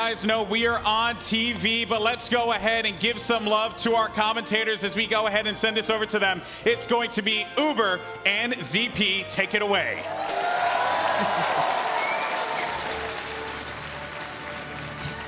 guys know we are on TV, but let's go ahead and give some love to our commentators as we go ahead and send this over to them. It's going to be Uber and ZP. Take it away.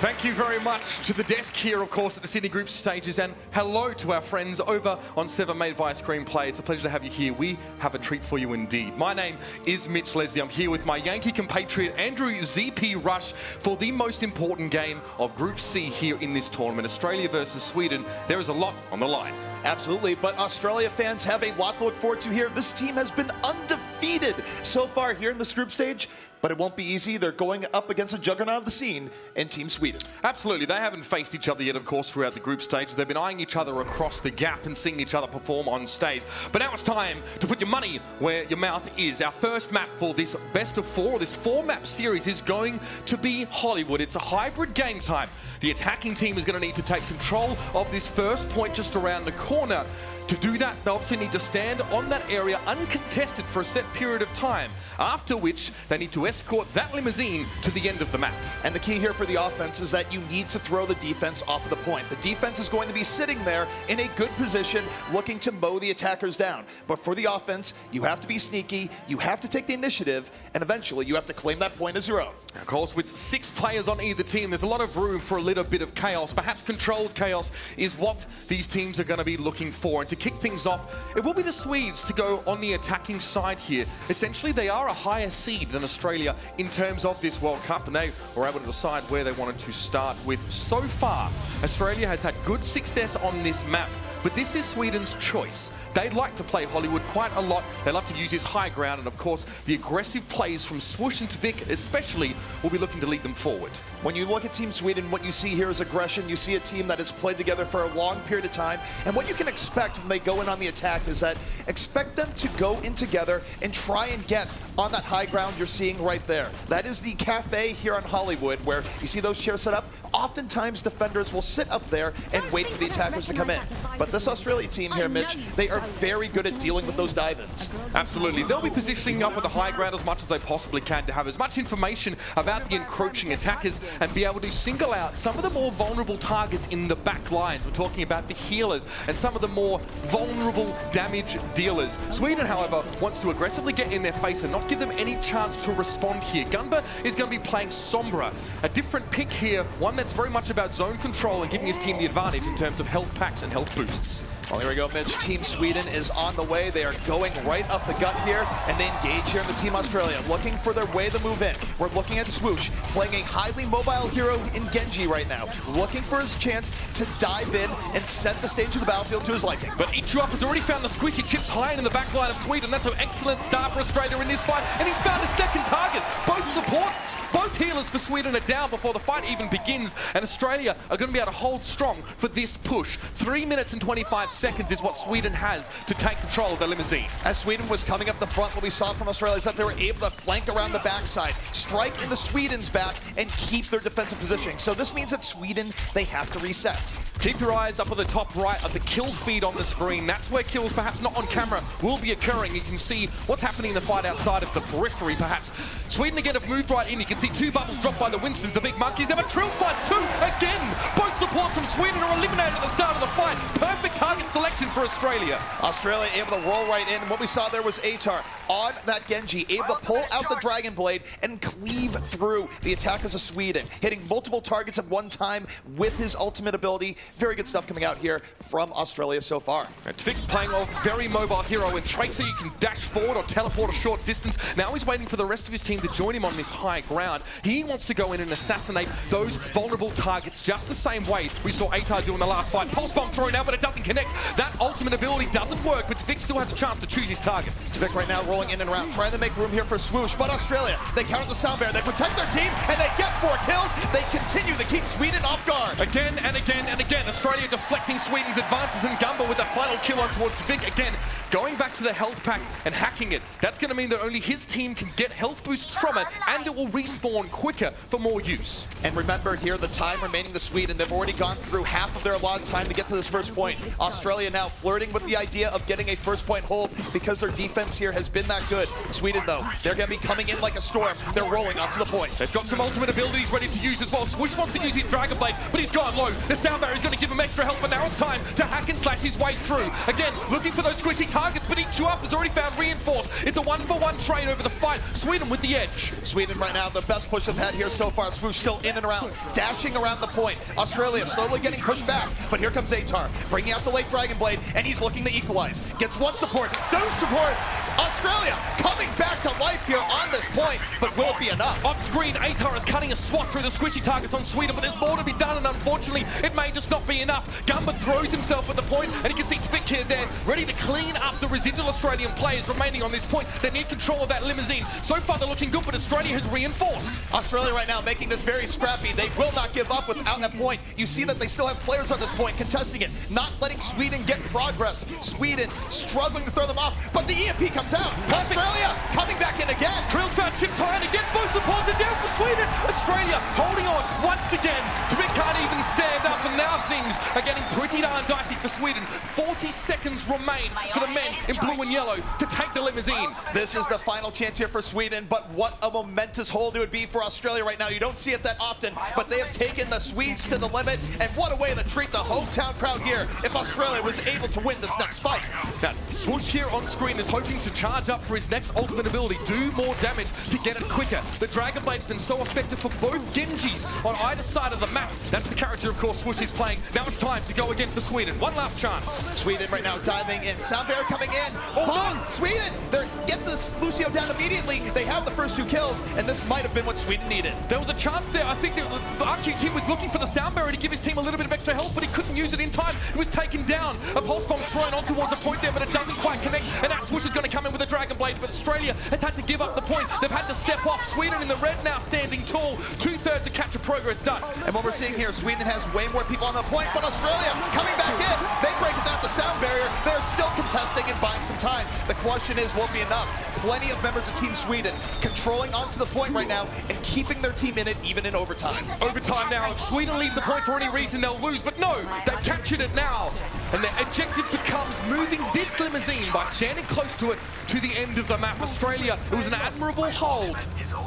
Thank you very much to the desk here, of course, at the Sydney Group stages, and hello to our friends over on 7 Made via Screenplay. It's a pleasure to have you here. We have a treat for you indeed. My name is Mitch Leslie. I'm here with my Yankee compatriot, Andrew ZP Rush, for the most important game of Group C here in this tournament, Australia versus Sweden. There is a lot on the line. Absolutely, but Australia fans have a lot to look forward to here. This team has been undefeated so far here in this group stage, but it won't be easy. They're going up against a juggernaut of the scene in Team Sweden. Absolutely. They haven't faced each other yet, of course, throughout the group stage. They've been eyeing each other across the gap and seeing each other perform on stage. But now it's time to put your money where your mouth is. Our first map for this best of four, this four-map series, is going to be Hollywood. It's a hybrid game type. The attacking team is going to need to take control of this first point just around the corner. To do that, they obviously need to stand on that area uncontested for a set period of time, after which they need to escort that limousine to the end of the map. And the key here for the offense is that you need to throw the defense off of the point. The defense is going to be sitting there in a good position looking to mow the attackers down. But for the offense, you have to be sneaky, you have to take the initiative, and eventually you have to claim that point as your own. Of course, with 6 players on either team, there's a lot of room for a little bit of chaos. Perhaps controlled chaos is what these teams are going to be looking for. And to kick things off, it will be the Swedes to go on the attacking side here. Essentially, they are a higher seed than Australia in terms of this World Cup, and they were able to decide where they wanted to start with. So far, Australia has had good success on this map, but this is Sweden's choice. They'd like to play Hollywood quite a lot. They love to use his high ground, and of course, the aggressive plays from Swoosh and Vic especially will be looking to lead them forward. When you look at Team Sweden, what you see here is aggression. You see a team that has played together for a long period of time, and what you can expect when they go in on the attack is that expect them to go in together and try and get on that high ground you're seeing right there. That is the cafe here on Hollywood, where you see those chairs set up. Oftentimes, defenders will sit up there and wait for the attackers to come in. But this Australia team here, Mitch, they are very good at dealing with those dive-ins. Absolutely. They'll be positioning up at the high ground as much as they possibly can to have as much information about the encroaching attackers and be able to single out some of the more vulnerable targets in the back lines. We're talking about the healers and some of the more vulnerable damage dealers. Sweden, however, wants to aggressively get in their face and not give them any chance to respond here. Gunba is going to be playing Sombra, a different pick here, one that's very much about zone control and giving his team the advantage in terms of health packs and health boosts. Well, here we go, Mitch. Team Sweden is on the way. They are going right up the gut here, and they engage here in the Team Australia, looking for their way to move in. We're looking at Swoosh, playing a highly mobile hero in Genji right now, looking for his chance to dive in and set the stage of the battlefield to his liking. But Ichup has already found the squishy chips high in the back line of Sweden. That's an excellent start for Australia in this fight, and he's found a second target. Both supports, both healers for Sweden are down before the fight even begins, and Australia are going to be able to hold strong for this push. 3 minutes and 25 seconds is what Sweden has to take control of the limousine. As Sweden was coming up the front, what we saw from Australia is that they were able to flank around the backside, strike into Sweden's back, and keep their defensive positioning. So this means that Sweden, they have to reset. Keep your eyes up at the top right of the kill feed on the screen. That's where kills, perhaps not on camera, will be occurring. You can see what's happening in the fight outside of the periphery, perhaps. Sweden again have moved right in. You can see 2 bubbles dropped by the Winstons, the big monkeys. There were trill fights too, again. Both supports from Sweden are eliminated at the start of the fight. Perfect target selection for Australia. Australia able to roll right in. What we saw there was Atar on that Genji, able to pull out the Dragon Blade and cleave through the attackers of Sweden, hitting multiple targets at one time with his ultimate ability. Very good stuff coming out here from Australia so far. Tvik playing a very mobile hero in Tracer. You can dash forward or teleport a short distance. Now he's waiting for the rest of his team to join him on this high ground. He wants to go in and assassinate those vulnerable targets just the same way we saw Atar do in the last fight. Pulse bomb thrown out, but it doesn't connect. That ultimate ability doesn't work, but Tvik still has a chance to choose his target. Tvik right now rolling in and around, trying to make room here for Swoosh, but Australia, they counter the sound barrier, they protect their team, and they get 4 kills. They continue to keep Sweden off guard. Again and again and again, Australia deflecting Sweden's advances, and Gumba with the final kill on towards Vic. Again, going back to the health pack and hacking it. That's going to mean that only his team can get health boosts from it, and it will respawn quicker for more use. And remember here, the time remaining to Sweden, they've already gone through half of their allotted time to get to this first point. Australia now flirting with the idea of getting a first point hold because their defense here has been that good. Sweden, though, they're going to be coming in like a storm. They're rolling onto the point. They've got some ultimate abilities ready to use as well. Swish wants to use his Dragon Blade, but he's gone low. The sound barrier is going to give him extra help, but now it's time to hack and slash his way through. Again, looking for those squishy targets, but Eat You Up has already found Reinforce. It's a one-for-one trade over the fight. Sweden with the edge. Sweden right now, the best push they've had here so far. Swoosh still in and around, dashing around the point. Australia slowly getting pushed back, but here comes Atar, bringing out the late Dragon Blade, and he's looking to equalize. Gets one support, two supports. Australia coming back to life here on this point, but will it be enough? Off screen, Atar is cutting a swat through the squishy targets on Sweden, but there's more to be done, and unfortunately, it may just not be enough. Gumba throws himself at the point, and you can see Tvik here there, ready to clean up the residual Australian players remaining on this point. They need control of that limousine. So far, they're looking good, but Australia has reinforced. Australia right now making this very scrappy. They will not give up without that point. You see that they still have players on this point contesting it, not letting Sweden get progress. Sweden struggling to throw them off, but the EMP comes out. Perfect. Australia coming back in again. Drill's found chips high, and again, both supported down for Sweden. Australia holding on once again. Tvik can't even stand up, and now things are getting pretty darn dicey for Sweden. 40 seconds remain for the men in blue and yellow to take the limousine. This is the final chance here for Sweden, but what a momentous hold it would be for Australia right now. You don't see it that often, but they have taken the Swedes to the limit, and what a way to treat the hometown crowd here if Australia was able to win this next fight. Now, Swoosh here on screen is hoping to charge up for his next ultimate ability, do more damage to get it quicker. The Dragon Blade's been so effective for both Genjis on either side of the map. That's the character, of course, Swoosh is playing. Now it's time to go again for Sweden. One last chance. Sweden right now diving in. Sound barrier coming in. Oh no, Sweden! They get this Lucio down immediately. They have the first two kills, and this might have been what Sweden needed. There was a chance there. I think the RQT was looking for the sound barrier to give his team a little bit of extra help, but he couldn't use it in time. It was taken down. A pulse bomb thrown on towards a point there, but it doesn't quite connect. And now Swoosh is going to come in with a Dragon Blade, but Australia has had to give up the point. They've had to step off. Sweden in the red now standing tall. 2/3 of capture progress done. And what we're seeing here, Sweden has way more people on the point, but Australia coming back in. They break it down the sound barrier. They're still contesting and buying some time. The question is, will it be enough? Plenty of members of Team Sweden controlling onto the point right now and keeping their team in it even in overtime. Overtime now. If Sweden leave the point for any reason, they'll lose. But no, they've captured it now. And their objective becomes moving this limousine by standing close to it to the end of the map. Australia, it was an admirable hold,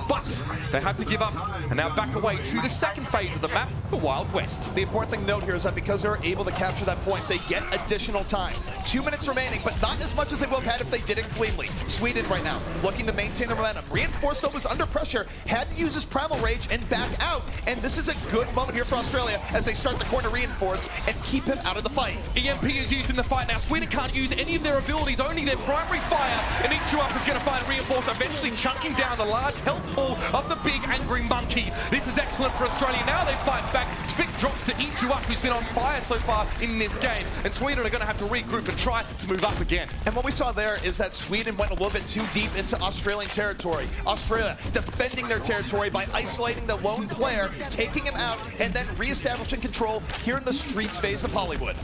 but they had to give up and now back away to the second phase of the map, the Wild West. The important thing to note here is that because they're able to capture that point, they get additional time. 2 minutes remaining, but not as much as they would have had if they did it cleanly. Sweden right now looking to maintain the momentum. Reinforced though was under pressure, had to use his Primal Rage and back out. And this is a good moment here for Australia as they start the corner Reinforce and keep him out of the fight. EMP is used in the fight now. Sweden can't use any of their abilities, only their primary fire. And Eat You Up is going to find Reinforce, eventually chunking down the large health pool of the big angry monkey. This is excellent for Australia. Now they fight back. Tvik drops to Eat You Up, who's been on fire so far in this game. And Sweden are going to have to regroup and try to move up again. And what we saw there is that Sweden went a little bit too deep into Australian territory. Australia defending their territory by isolating the lone player, taking him out, and then reestablishing control here in the streets phase of Hollywood.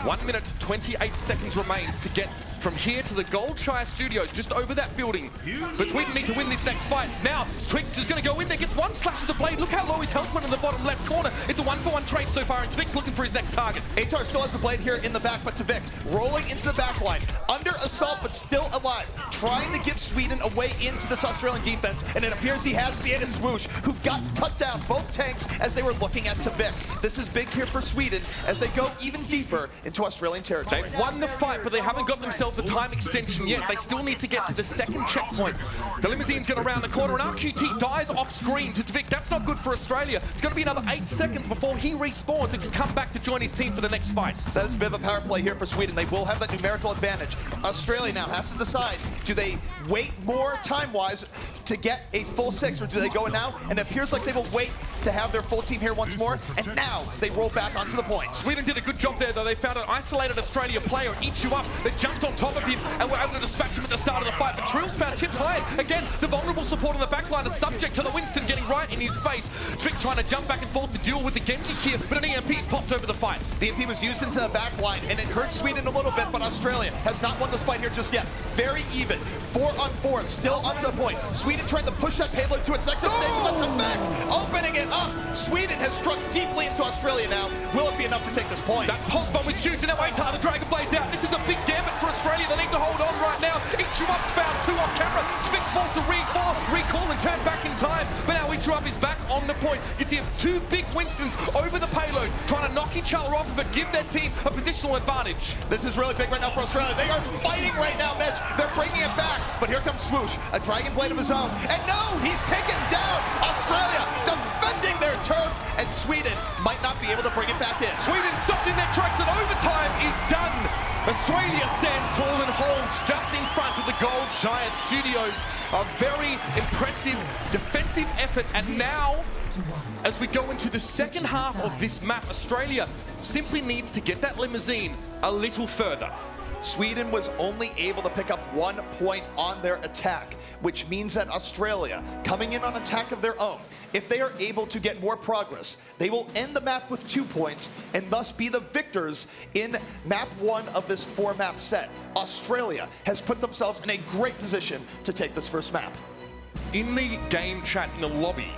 1 minute, 28 seconds remains to get from here to the Goldshire Studios, just over that building. But Sweden need to win this next fight. Now, Tvik is going to go in there, gets one slash of the blade. Look how low his health went in the bottom left corner. It's a 1-for-1 trade so far, and Tvik's looking for his next target. Atar still has the blade here in the back, but Tvik rolling into the back line. Under assault, but still alive. Trying to give Sweden a way into this Australian defense, and it appears he has the end of Swoosh, who got cut down both tanks as they were looking at Tvik. This is big here for Sweden as they go even deeper into Australian territory. They've won the fight, but they haven't got themselves a time extension yet. They still need to get to the second checkpoint. The limousine's going to round the corner, and RQT dies off screen to Tvik. That's not good for Australia. It's going to be another 8 seconds before he respawns and can come back to join his team for the next fight. That is a bit of a power play here for Sweden. They will have that numerical advantage. Australia now has to decide, do they wait more time-wise to get a full 6, or do they go in now? And it appears like they will wait to have their full team here once more, and now they roll back onto the point. Sweden did a good job there, though. They found an isolated Australia player, eat you up. They jumped on top of him and were able to dispatch him at the start of the fight. But Trills found Chips Hyde. Again, the vulnerable support on the backline is subject to the Winston getting right in his face. Trick trying to jump back and forth to duel with the Genji here, but an EMP's popped over the fight. The EMP was used into the backline, and it hurt Sweden a little bit, but Australia has not won this fight here just yet. Very even. 4-on-4, still onto the point. Sweden trying to push that payload to its next stage. That's a back, opening it up. Sweden has struck deeply into Australia now. Will it be enough to take this point? That pulse bomb was huge, and now Atar, the Dragon Blade's out. This is a big gambit for Australia. They need to hold on right now. Ichuap's found 2 off camera. Spix forced to recall and turn back in time. But now Ichuap is back on the point. You see 2 big Winstons over the payload, trying to knock each other off but give their team a positional advantage. This is really big right now for Australia. They are fighting right now, Mitch. They're bringing it back. But here comes Swoosh, a Dragon Blade of his own. And no, he's taken down. Australia defending their turf, and Sweden might not be able to bring it back in. Sweden stopped in their tracks, and overtime is done. Australia stands tall and holds just in front of the Gold Giant Studios. A very impressive defensive effort, and now, as we go into the second half of this map, Australia simply needs to get that limousine a little further. Sweden was only able to pick up 1 point on their attack, which means that Australia, coming in on attack of their own, if they are able to get more progress, they will end the map with 2 points and thus be the victors in map 1 of this 4-map set. Australia has put themselves in a great position to take this first map. In the game chat in the lobby,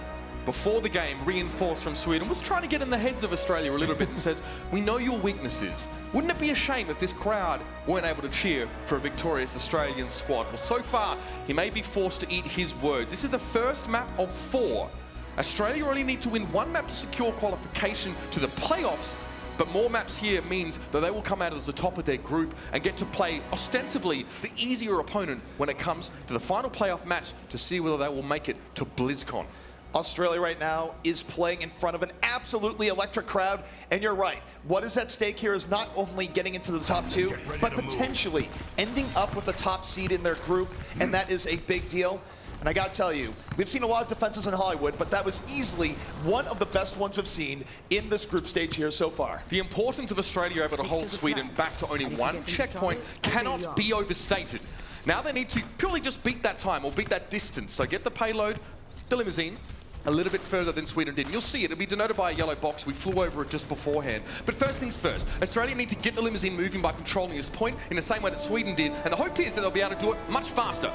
before the game, Reinforced from Sweden was trying to get in the heads of Australia a little bit and says, we know your weaknesses. Wouldn't it be a shame if this crowd weren't able to cheer for a victorious Australian squad? Well, so far, he may be forced to eat his words. This is the first map of 4. Australia only need to win 1 map to secure qualification to the playoffs, but more maps here means that they will come out as the top of their group and get to play ostensibly the easier opponent when it comes to the final playoff match to see whether they will make it to BlizzCon. Australia right now is playing in front of an absolutely electric crowd, and you're right. What is at stake here is not only getting into the top 2, but potentially ending up with the top seed in their group, and that is a big deal. And I gotta tell you, we've seen a lot of defenses in Hollywood, but that was easily one of the best ones we've seen in this group stage here so far. The importance of Australia able to hold Sweden back to only 1 checkpoint cannot be overstated. Now they need to purely just beat that time or beat that distance. So get the payload, the limousine, a little bit further than Sweden did. And you'll see it. It'll be denoted by a yellow box. We flew over it just beforehand. But first things first, Australia need to get the limousine moving by controlling this point in the same way that Sweden did. And the hope is that they'll be able to do it much faster.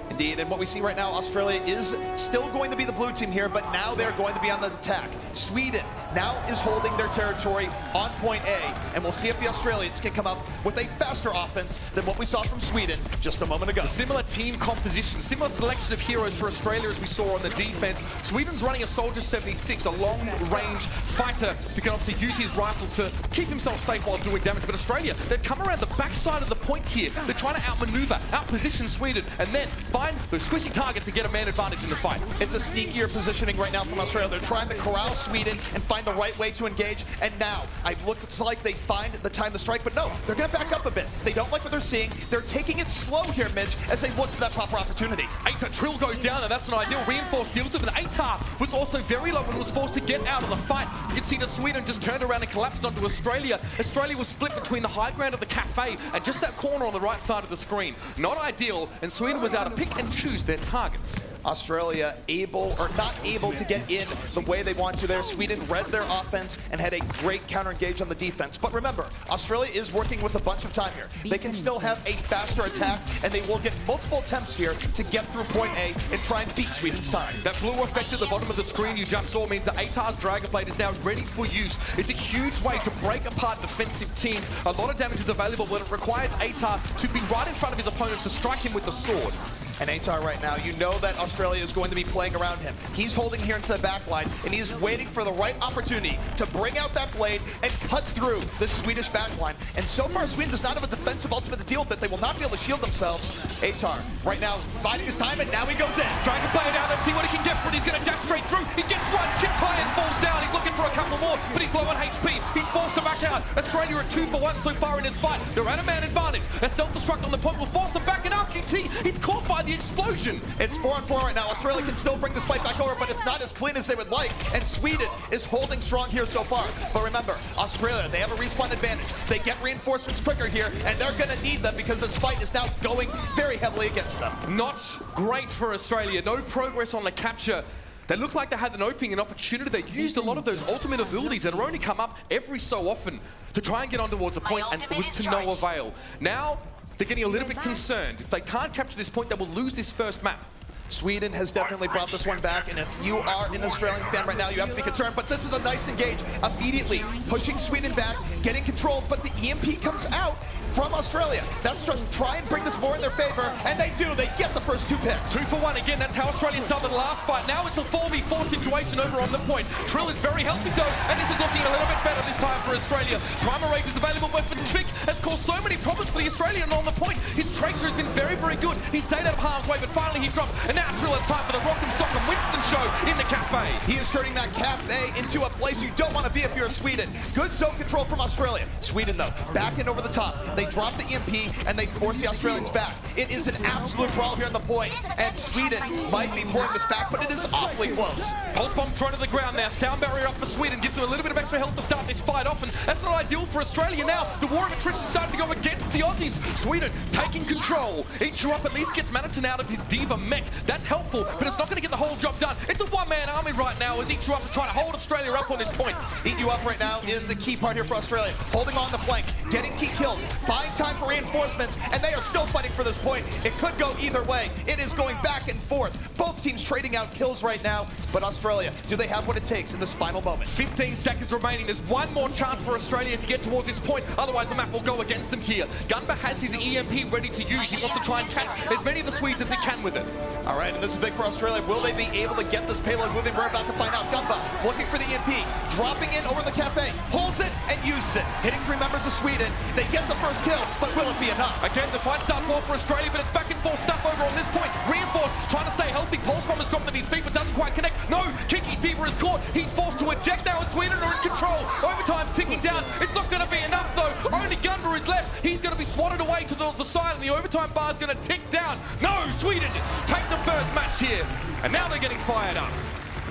Indeed, and what we see right now, Australia is still going to be the blue team here, but now they're going to be on the attack. Sweden now is holding their territory on point A, and we'll see if the Australians can come up with a faster offense than what we saw from Sweden just a moment ago. It's a similar team composition, similar selection of heroes for Australia as we saw on the defense. Sweden's running a Soldier 76, a long-range fighter who can obviously use his rifle to keep himself safe while doing damage. But Australia, they've come around the backside of the point here. They're trying to outmaneuver, outposition Sweden, and then find those squishy targets to get a man advantage in the fight. It's a sneakier positioning right now from Australia. They're trying to corral Sweden and find the right way to engage, and now it looks like they find the time to strike, but no, they're going to back up a bit. They don't like what they're seeing. They're taking it slow here, Mitch, as they look for that proper opportunity. Atar Trill goes down, and that's an ideal. Reinforced deals with it, but Atar was also very low and was forced to get out of the fight. You can see that Sweden just turned around and collapsed onto Australia. Australia was split between the high ground of the cafe and just that corner on the right side of the screen. Not ideal, and Sweden was able to pick and choose their targets. Australia able or not able to get in the way they want to there. Sweden read their offense and had a great counter engage on the defense. But remember, Australia is working with a bunch of time here. They can still have a faster attack, and they will get multiple attempts here to get through point A and try and beat Sweden's time. That blue effect at the bottom of the screen you just saw means that Atar's Dragon Blade is now ready for use. It's a huge way to break apart defensive teams. A lot of damage is available, but it requires Atar to be right in front of his opponents to strike him with the sword. And Atar right now, you know that Australia is going to be playing around him. He's holding here into the back line, and he is waiting for the right opportunity to bring out that blade and cut through the Swedish back line. And so far, Sweden does not have a defensive ultimate to deal with it. They will not be able to shield themselves. Atar right now biding his time, and now he goes in. Dragon Blade out, let's see what he can get for it. He's going to dash straight through. He gets one, chips high and falls down. He's looking for a couple more, but he's low on HP. He's forced to back out. Australia are 2 for 1 so far in this fight. They're at a man advantage. A self-destruct on the point will force them back, and RQT, he's caught by the explosion. It's 4-on-4 right now. Australia can still bring this fight back over, but it's not as clean as they would like. And Sweden is holding strong here so far. But remember, Australia, they have a respawn advantage. They get reinforcements quicker here, and they're going to need them because this fight is now going very heavily against them. Not great for Australia. No progress on the capture. They looked like they had an opening, an opportunity. They used a lot of those ultimate abilities that are only come up every so often to try and get on towards a point, and it was to no avail. Now, they're getting a little bit concerned. If they can't capture this point, they will lose this first map. Sweden has definitely brought this one back, and if you are an Australian fan right now, you have to be concerned. But this is a nice engage, immediately pushing Sweden back, getting controlled, but the EMP comes out from Australia. That's to try and bring this more in their favor, and they do. They get the first 2 picks. 2 for 1 again. That's how Australia started the last fight. Now it's a 4v4 situation over on the point. Trill is very healthy though, and this is looking a little bit better this time for Australia. Primer Rage is available, but for Trick has caused so many problems for the Australian on the point. His Tracer has been very, very good. He stayed out of harm's way, but finally he drops. And now Trill has time for the Rock'em Sock'em Winston show in the cafe. He is turning that cafe into a place you don't want to be if you're Sweden. Good zone control from Australia. Sweden, though, back in over the top. They drop the EMP, and they force the Australians back. It is an absolute brawl here on the point, and Sweden might be pulling this back, but it is awfully close. Pulse bomb thrown to the ground now. Sound barrier up for Sweden. Gives them a little bit of extra health to start this fight off, and that's not ideal for Australia now. The war of attrition is starting to go against the Aussies. Sweden taking control. Each up at least gets Maniton out of his Diva mech. That's helpful, but it's not going to get the whole job done. It's a one-man army right now as Each Up is trying to hold Australia up on this point. Eat You Up right now is the key part here for Australia. Holding on the flank, getting key kills, buying time for reinforcements, and they are still fighting for this point. It could go either way. It is going back and forth. Both teams trading out kills right now, but Australia, do they have what it takes in this final moment? 15 seconds remaining. There's one more chance for Australia to get towards this point. Otherwise, the map will go against them here. Gunba has his EMP ready to use. He wants to try and catch as many of the Swedes as he can with it. All right, and this is big for Australia. Will they be able to get this payload moving? We're about to find out. Gunba looking for the EMP, dropping in over the cafe, holds it and uses it. Hitting 3 members of Sweden. They get the first kill, but will it be enough? Again, the fight starts more for Australia, but it's back and forth stuff over on this point. Reinforced, trying to stay healthy. Pulse bomb has dropped at his feet, but doesn't quite connect. No, Kiki's Diva is caught. He's forced to eject now, and Sweden are in control. Overtime's ticking down. It's not going to be enough, though. Only Gunba is left. He's going to be swatted away to the side, and the overtime bar is going to tick down. No, Sweden take the first match here, and now they're getting fired up.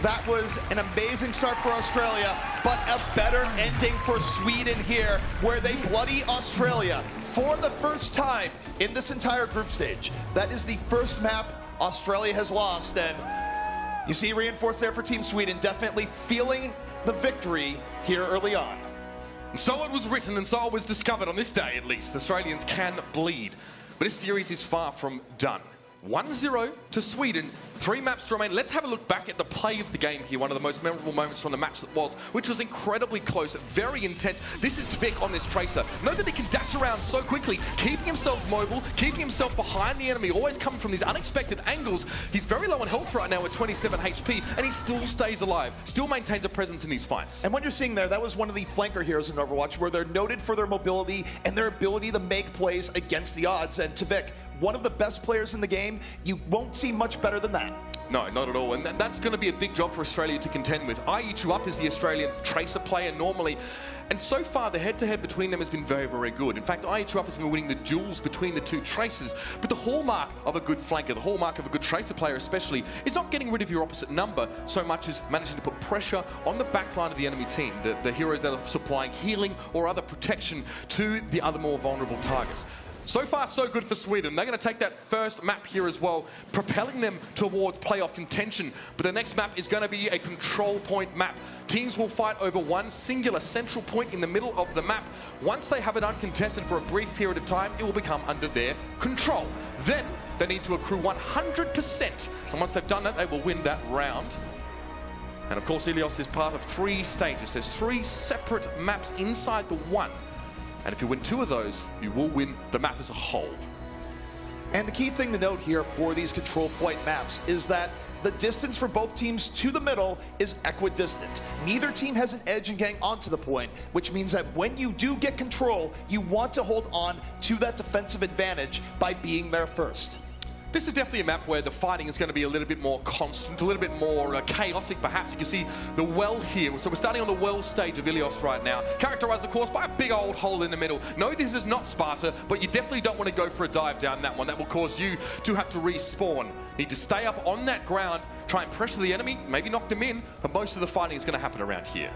That was an amazing start for Australia, but a better ending for Sweden here, where they bloody Australia for the first time in this entire group stage. That is the first map Australia has lost, and you see reinforced there for Team Sweden, definitely feeling the victory here early on. And so it was written, and so it was discovered on this day, at least. Australians can bleed, but this series is far from done. 1-0 to Sweden, 3 maps to remain. Let's have a look back at the play of the game here. One of the most memorable moments from the match that was, which was incredibly close, very intense. This is Tvik on this Tracer. Note that he can dash around so quickly, keeping himself mobile, keeping himself behind the enemy, always coming from these unexpected angles. He's very low on health right now at 27 HP, and he still stays alive, still maintains a presence in these fights. And what you're seeing there, that was one of the flanker heroes in Overwatch, where they're noted for their mobility and their ability to make plays against the odds. And Tvik, one of the best players in the game, you won't see much better than that. No, not at all, and that's going to be a big job for Australia to contend with. Eat You Up is the Australian Tracer player normally, and so far the head-to-head between them has been very, very good. In fact, Eat You Up has been winning the duels between the 2 Tracers, but the hallmark of a good flanker, the hallmark of a good Tracer player especially, is not getting rid of your opposite number so much as managing to put pressure on the backline of the enemy team, the heroes that are supplying healing or other protection to the other more vulnerable targets. So far, so good for Sweden. They're going to take that first map here as well, propelling them towards playoff contention. But the next map is going to be a control point map. Teams will fight over one singular central point in the middle of the map. Once they have it uncontested for a brief period of time, it will become under their control. Then they need to accrue 100%. And once they've done that, they will win that round. And of course, Ilios is part of 3 stages. There's 3 separate maps inside the one. And if you win 2 of those, you will win the map as a whole. And the key thing to note here for these control point maps is that the distance for both teams to the middle is equidistant. Neither team has an edge in getting onto the point, which means that when you do get control, you want to hold on to that defensive advantage by being there first. This is definitely a map where the fighting is going to be a little bit more constant, a little bit more chaotic perhaps. You can see the well here. So we're starting on the well stage of Ilios right now. Characterized, of course, by a big old hole in the middle. No, this is not Sparta, but you definitely don't want to go for a dive down that one. That will cause you to have to respawn. Need to stay up on that ground, try and pressure the enemy, maybe knock them in, but most of the fighting is going to happen around here.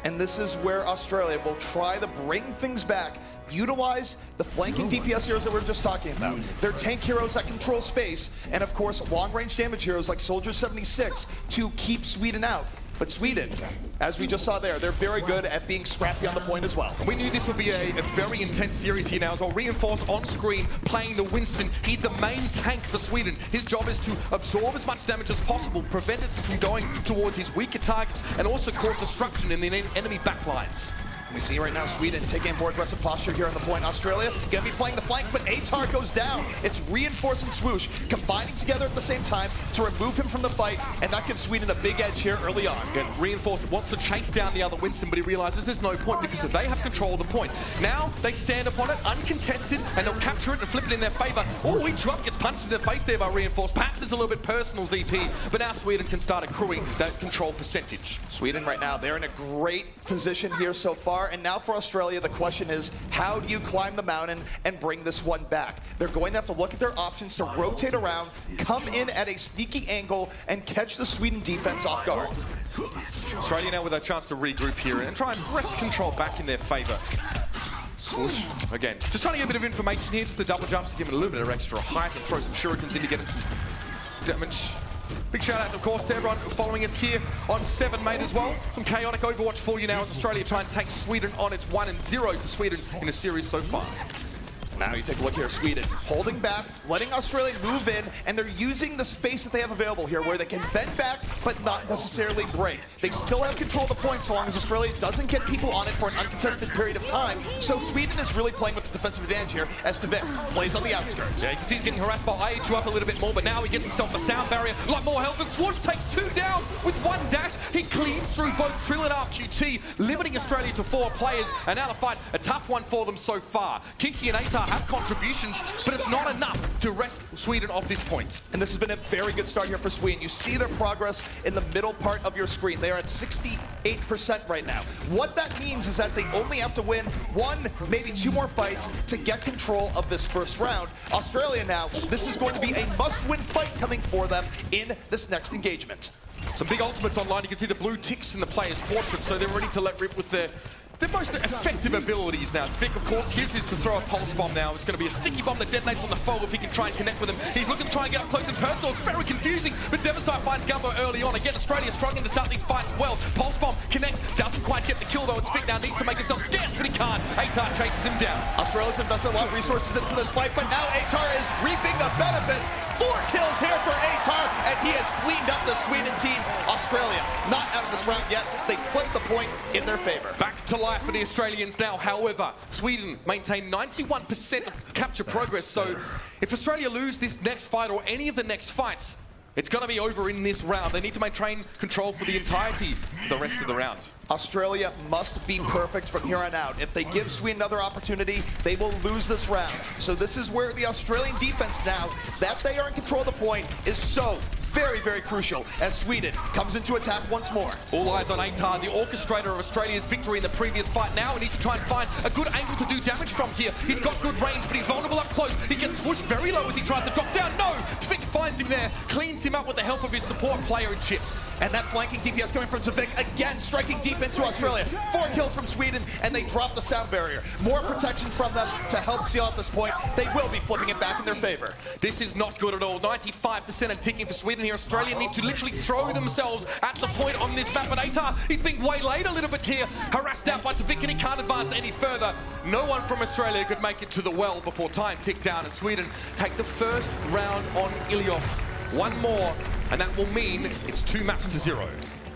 And this is where Australia will try to bring things back, utilize the flanking DPS heroes that we were just talking about. Their tank heroes that control space, and of course, long-range damage heroes like Soldier 76 to keep Sweden out. But Sweden, as we just saw there, they're very good at being scrappy on the point as well. We knew this would be a very intense series here now as well. Reinforce on screen, playing the Winston. He's the main tank for Sweden. His job is to absorb as much damage as possible, prevent it from going towards his weaker targets, and also cause disruption in the enemy backlines. We see right now Sweden taking a more aggressive posture here on the point. Australia going to be playing the flank, but Atar goes down. It's Reinforce and Swoosh combining together at the same time to remove him from the fight, and that gives Sweden a big edge here early on. Again, Reinforce wants to chase down the other Winston, but he realizes there's no point because they have control of the point. Now they stand upon it, uncontested, and they'll capture it and flip it in their favor. Oh, he gets punched in the face there by Reinforce. Perhaps it's a little bit personal, ZP, but now Sweden can start accruing that control percentage. Sweden right now, they're in a great position here so far, and now for Australia, the question is, how do you climb the mountain and bring this one back? They're going to have to look at their options to rotate around, come in at a sneaky angle, and catch the Sweden defense off guard. Australia now with a chance to regroup here and try and wrest control back in their favor. Swoosh. Again, just trying to get a bit of information here to the double jumps to give it a little bit of extra height and throw some shurikens in to get it some damage. Big shout out, of course, to everyone following us here on 7 Mate as well. Some chaotic Overwatch for you now as Australia try and take Sweden on. It's 1-0 to Sweden in the series so far. Now you take a look here, Sweden holding back, letting Australia move in, and they're using the space that they have available here where they can bend back but not necessarily break. They still have control of the point so long as Australia doesn't get people on it for an uncontested period of time. So Sweden is really playing with the defensive advantage here as Vic plays on the outskirts. Yeah, you can see he's getting harassed by IHU up a little bit more, but now he gets himself a sound barrier, a lot more health, and Swoosh takes 2 down with 1 dash. He cleans through both Trill and RQT, limiting Australia to 4 players, and now the fight, a tough one for them so far. Kiki and Atar have contributions, but it's not enough to wrest Sweden off this point. And this has been a very good start here for Sweden. You see their progress in the middle part of your screen. They are at 68% right now. What that means is that they only have to win 1, maybe 2 more fights to get control of this first round. Australia now, this is going to be a must-win fight coming for them in this next engagement. Some big ultimates online. You can see the blue ticks in the player's portrait, so they're ready to let rip with their most effective abilities now. Vic, of course, his is to throw a pulse bomb now. It's going to be a sticky bomb that detonates on the foe if he can try and connect with him. He's looking to try and get up close and personal. It's very confusing, but Devasite finds Gumbo early on. Again, Australia struggling to start these fights well. Pulse bomb connects, doesn't quite get the kill though. It's Vic now needs to make himself scarce, but he can't. Atar chases him down. Australia's invested a lot of resources into this fight, but now Atar is reaping the benefits. 4 kills here for Atar, and he has cleaned up the Sweden team. Australia not out of this round yet. They flip the point in their favor. Back to life for the Australians now. However, Sweden maintain 91% of capture progress. So if Australia lose this next fight or any of the next fights, it's going to be over in this round. They need to maintain control for the entirety of the rest of the round. Australia must be perfect from here on out. If they give Sweden another opportunity, they will lose this round. So this is where the Australian defense now, that they are in control of the point, is so very, very crucial as Sweden comes into attack once more. All eyes on Atar, the orchestrator of Australia's victory in the previous fight. Now he needs to try and find a good angle to do damage from here. He's got good range, but he's vulnerable up close. He gets swooshed very low as he tries to drop down. No! Tvik finds him there, cleans him up with the help of his support player in Chips. And that flanking DPS coming from Tvik, again striking deep into Australia. 4 kills from Sweden, and they drop the sound barrier. More protection from them to help seal out this point. They will be flipping it back in their favor. This is not good at all. 95% and ticking for Sweden here. Australia need to literally throw themselves at the point on this map. But Atar, he's being waylaid a little bit here, harassed out by Tvik, and he can't advance any further. No one from Australia could make it to the well before time ticked down, and Sweden take the first round on Ilios. 1 more, and that will mean it's 2 maps to 0.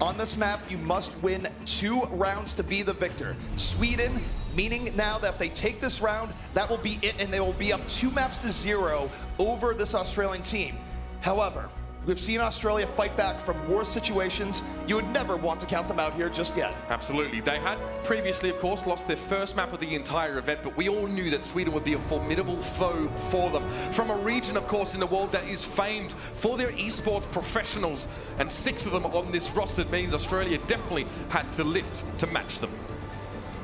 On this map, you must win 2 rounds to be the victor. Sweden, meaning now that if they take this round, that will be it, and they will be up 2 maps to 0 over this Australian team. However, We've seen Australia fight back from worse situations. You would never want to count them out here just yet. Absolutely. They had previously, of course, lost their first map of the entire event, but we all knew that Sweden would be a formidable foe for them. From a region, of course, in the world that is famed for their esports professionals, and 6 of them on this roster means Australia definitely has to lift to match them.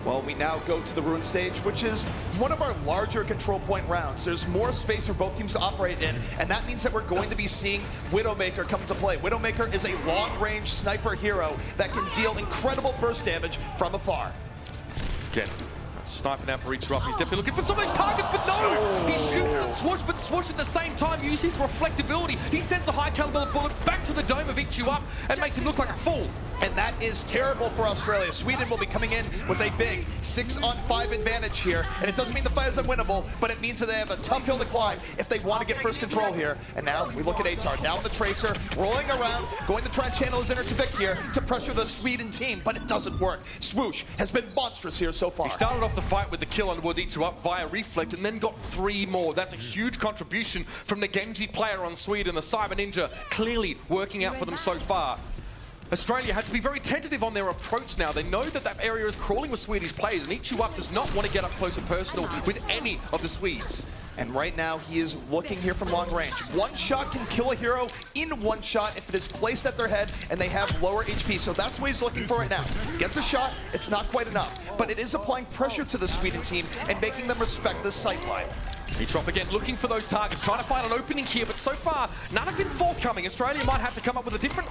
Well, we now go to the Ruin stage, which is one of our larger control point rounds. There's more space for both teams to operate in, and that means that we're going to be seeing Widowmaker come into play. Widowmaker is a long-range sniper hero that can deal incredible burst damage from afar. Again, sniping out for each drop. He's definitely looking for some of those targets, but no! He shoots at Swoosh, but Swoosh at the same time uses his reflectability. He sends the high caliber bullet back to the dome of Ichu up and makes him look like a fool. And that is terrible for Australia. Sweden will be coming in with a big 6-on-5 advantage here. And it doesn't mean the fight is unwinnable, but it means that they have a tough hill to climb if they want to get first control here. And now we look at Atar. Now the Tracer rolling around, going to try and channel his inner Tvik here to pressure the Sweden team, but it doesn't work. Swoosh has been monstrous here so far. He started off the fight with the kill on Ichu up via Reflect and then got 3 more. That's a huge contribution from the Genji player on Sweden. The Cyber Ninja clearly working out for them so far. Australia had to be very tentative on their approach now. They know that that area is crawling with Swedish players, and Ichu up does not want to get up close and personal with any of the Swedes. And right now, he is looking here from long range. One shot can kill a hero in one shot if it is placed at their head and they have lower HP. So that's what he's looking for right now. Gets a shot, it's not quite enough. But it is applying pressure to the Sweden team and making them respect this sightline. He again looking for those targets, trying to find an opening here, but so far, none have been forthcoming. Australia might have to come up with a different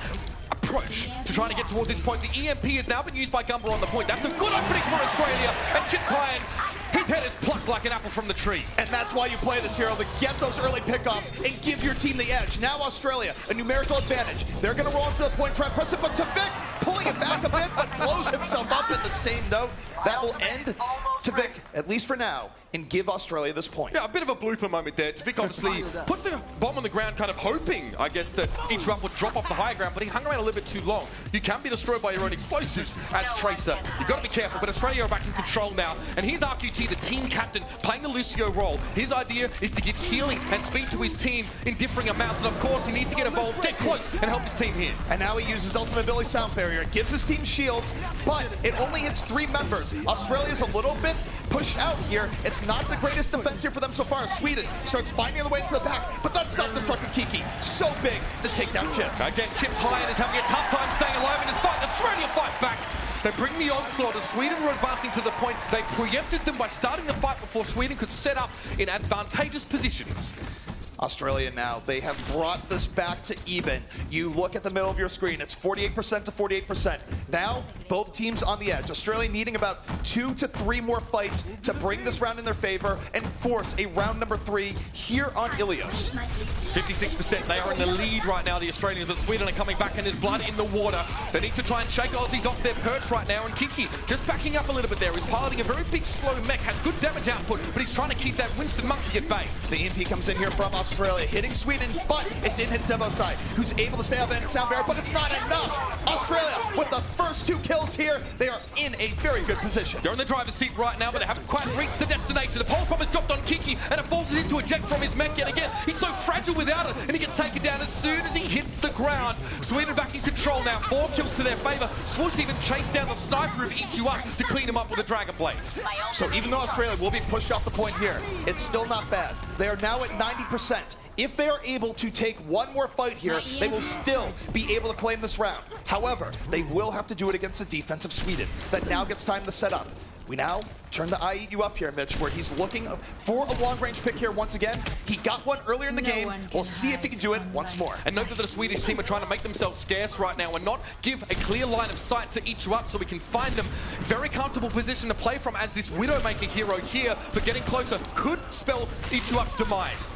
approach to trying to get towards this point. The EMP has now been used by Gumber on the point. That's a good opening for Australia. And Chips Hyan, his head is plucked like an apple from the tree. And that's why you play this hero, to get those early pickoffs and give your team the edge. Now Australia, a numerical advantage. They're going to roll into the point, try and press it, but Tvik pulling it back a bit, but blows himself up in the same note. That will end Tvik, at least for now, and give Australia this point. Yeah, a bit of a blooper moment there. Tvik obviously put the bomb on the ground, kind of hoping, I guess, that each up would drop off the higher ground, but he hung around a little bit too long. You can be destroyed by your own explosives as Tracer. You've got to be careful, but Australia are back in control now. And here's RQT, the team captain, playing the Lucio role. His idea is to give healing and speed to his team in differing amounts, and of course, he needs to get involved, get close, and help his team here. And now he uses Ultimate Ability Sound Barrier. It gives his team shields, but it only hits 3 members. Australia's a little bit pushed out here. It's not the greatest defense here for them so far. Sweden starts finding the way to the back, but that self-destructive Kiki, so big to take down Chips. Again, Chips Hyan is having a tough time staying alive in this fight. Australia fight back. They bring the onslaught as Sweden were advancing to the point. They preempted them by starting the fight before Sweden could set up in advantageous positions. Australia now, they have brought this back to even. You look at the middle of your screen, it's 48% to 48%. Now, both teams on the edge. Australia needing about 2 to 3 more fights to bring this round in their favor and force a round number 3 here on Ilios. 56%, they are in the lead right now, the Australians, but Sweden are coming back and there's blood in the water. They need to try and shake Aussies off their perch right now, and Kiki just backing up a little bit there. He's piloting a very big slow mech, has good damage output, but he's trying to keep that Winston Monkey at bay. The EMP comes in here from Australia, hitting Sweden, but it didn't hit Zevo's side, who's able to stay up in sound barrier, but it's not enough. Australia, with the first 2 kills here, they are in a very good position. They're in the driver's seat right now, but they haven't quite reached the destination. The pulse bomb has dropped on Kiki, and it forces him to eject from his mech yet again. He's so fragile without it, and he gets taken down as soon as he hits the ground. Sweden back in control now, 4 kills to their favor. Swoosh even chased down the sniper of Ichu up to clean him up with a Dragon Blade. So even though Australia will be pushed off the point here, it's still not bad. They are now at 90%. If they are able to take one more fight here, they will still be able to claim this round. However, they will have to do it against the defense of Sweden that now gets time to set up. We now turn the I Eat You up here, Mitch, where he's looking for a long-range pick here once again. He got one earlier in the game. We'll see if he can do it once more. And note that the Swedish team are trying to make themselves scarce right now and not give a clear line of sight to each up so we can find them. Very comfortable position to play from as this Widowmaker hero here, but getting closer could spell Ichu up's demise.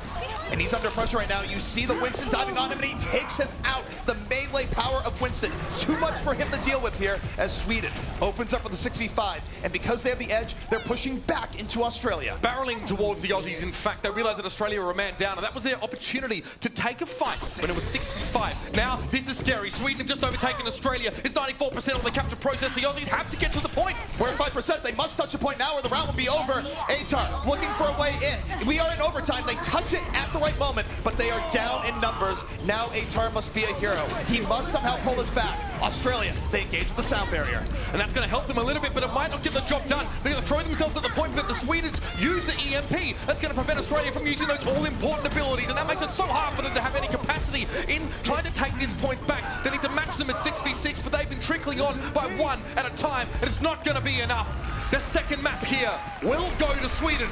And he's under pressure right now. You see the Winston diving on him, and he takes him out. The melee power of Winston. Too much for him to deal with here as Sweden opens up with a 6v5. And because they have the edge, they're pushing back into Australia. Barreling towards the Aussies. In fact, they realized that Australia were a man down, and that was their opportunity to take a fight when it was 6v5. Now, this is scary. Sweden have just overtaken Australia. It's 94% on the capture process. The Aussies have to get to the point. We're at 5%. 100%. They must touch a point now or the round will be over. Atar looking for a way in. We are in overtime. They touch it at the right moment, but they are down in numbers. Now Atar must be a hero. He must somehow pull this back. Australia, they engage with the sound barrier. And that's going to help them a little bit, but it might not get the job done. They're going to throw themselves at the point that the Swedes use the EMP. That's going to prevent Australia from using those all-important abilities, and that makes it so hard for them to have any capacity in trying to take this point back. They need to match them at 6v6, but they've been trickling on by one at a time, and it's not going to be enough. The second map here will go to Sweden.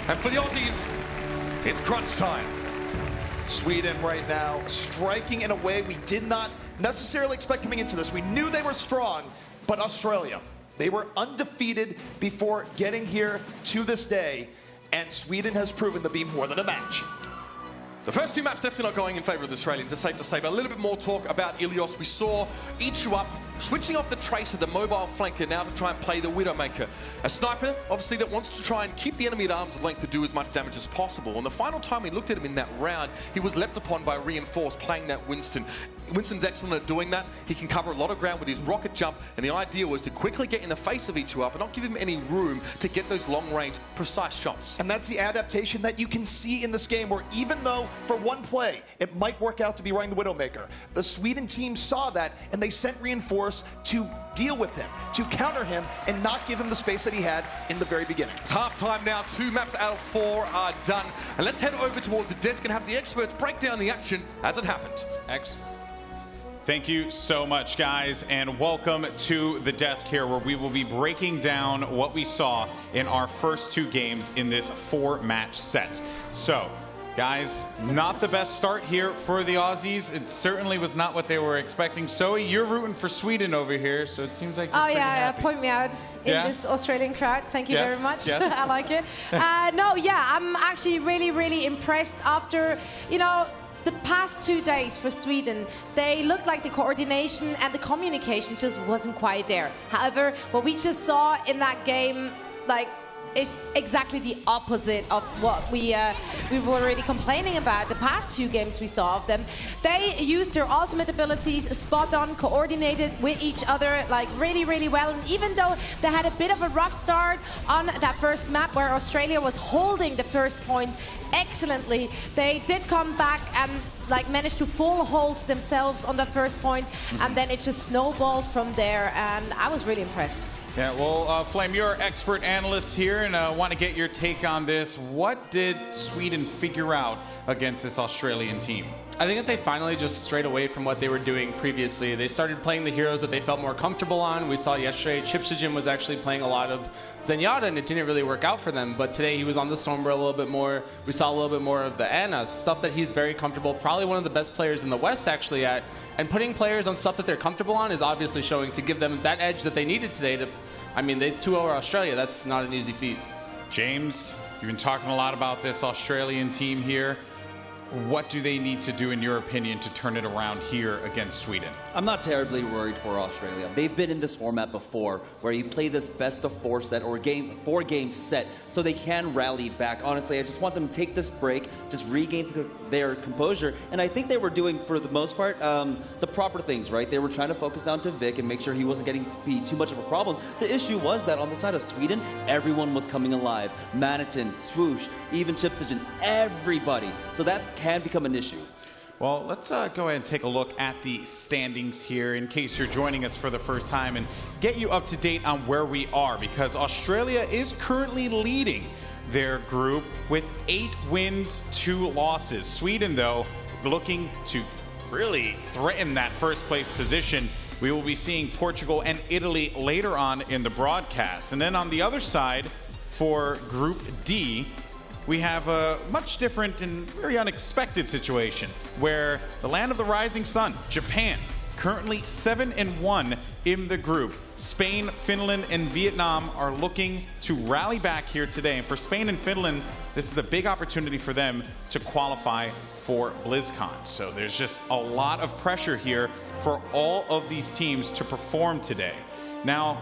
And for the Aussies, it's crunch time. Sweden right now striking in a way we did not necessarily expect coming into this. We knew they were strong, but Australia, they were undefeated before getting here to this day, and Sweden has proven to be more than a match. The first two maps definitely not going in favour of the Australians, it's safe to say, but a little bit more talk about Ilios. We saw Ichu up, switching off the Tracer, the mobile flanker, now to try and play the Widowmaker. A sniper, obviously, that wants to try and keep the enemy at arm's length to do as much damage as possible. And the final time we looked at him in that round, he was leapt upon by Reinforced, playing that Winston. Winston's excellent at doing that. He can cover a lot of ground with his rocket jump, and the idea was to quickly get in the face of Ichu up and not give him any room to get those long-range, precise shots. And that's the adaptation that you can see in this game, where even though for one play it might work out to be running the Widowmaker, the Sweden team saw that and they sent Reinforce to deal with him, to counter him, and not give him the space that he had in the very beginning. It's half time now. 2 maps out of 4 are done. And let's head over towards the desk and have the experts break down the action as it happened. Thank you so much, guys, and welcome to the desk here, where we will be breaking down what we saw in our first 2 games in this 4-match set. So, guys, not the best start here for the Aussies. It certainly was not what they were expecting. Zoe, you're rooting for Sweden over here, so it seems like you're pretty happy. Point me out in this Australian crowd. Thank you very much. Yes. I like it. No, yeah, I'm actually really, really impressed after, you know, the past 2 days for Sweden. They looked like the coordination and the communication just wasn't quite there. However, what we just saw in that game, like, is exactly the opposite of what we were already complaining about the past few games we saw of them. They used their ultimate abilities spot on, coordinated with each other like really, really well. And even though they had a bit of a rough start on that first map where Australia was holding the first point excellently, they did come back and like managed to full hold themselves on the first point, and then it just snowballed from there, and I was really impressed. Yeah, well, Flame, you're our expert analyst here, and I want to get your take on this. What did Sweden figure out against this Australian team? I think that they finally just strayed away from what they were doing previously. They started playing the heroes that they felt more comfortable on. We saw yesterday Chipsijin was actually playing a lot of Zenyatta, and it didn't really work out for them. But today he was on the Sombra a little bit more. We saw a little bit more of the Ana, stuff that he's very comfortable, probably one of the best players in the West actually at. And putting players on stuff that they're comfortable on is obviously showing to give them that edge that they needed today. I mean, they 2-0 Australia. That's not an easy feat. James, you've been talking a lot about this Australian team here. What do they need to do, in your opinion, to turn it around here against Sweden? I'm not terribly worried for Australia. They've been in this format before, where you play this best-of-4 set or 4-game set, so they can rally back. Honestly, I just want them to take this break, just regain their composure, and I think they were doing, for the most part, the proper things, right? They were trying to focus down to Vic and make sure he wasn't getting to be too much of a problem. The issue was that on the side of Sweden, everyone was coming alive. Manitin, Swoosh, even Chipsijin, everybody. So that can become an issue. Well, let's go ahead and take a look at the standings here in case you're joining us for the first time, and get you up to date on where we are, because Australia is currently leading their group with 8 wins, 2 losses. Sweden, though, looking to really threaten that first place position. We will be seeing Portugal and Italy later on in the broadcast. And then on the other side, for Group D, we have a much different and very unexpected situation where the land of the rising sun, Japan, currently 7-1 in the group. Spain, Finland, and Vietnam are looking to rally back here today. And for Spain and Finland, this is a big opportunity for them to qualify for BlizzCon. So there's just a lot of pressure here for all of these teams to perform today. Now,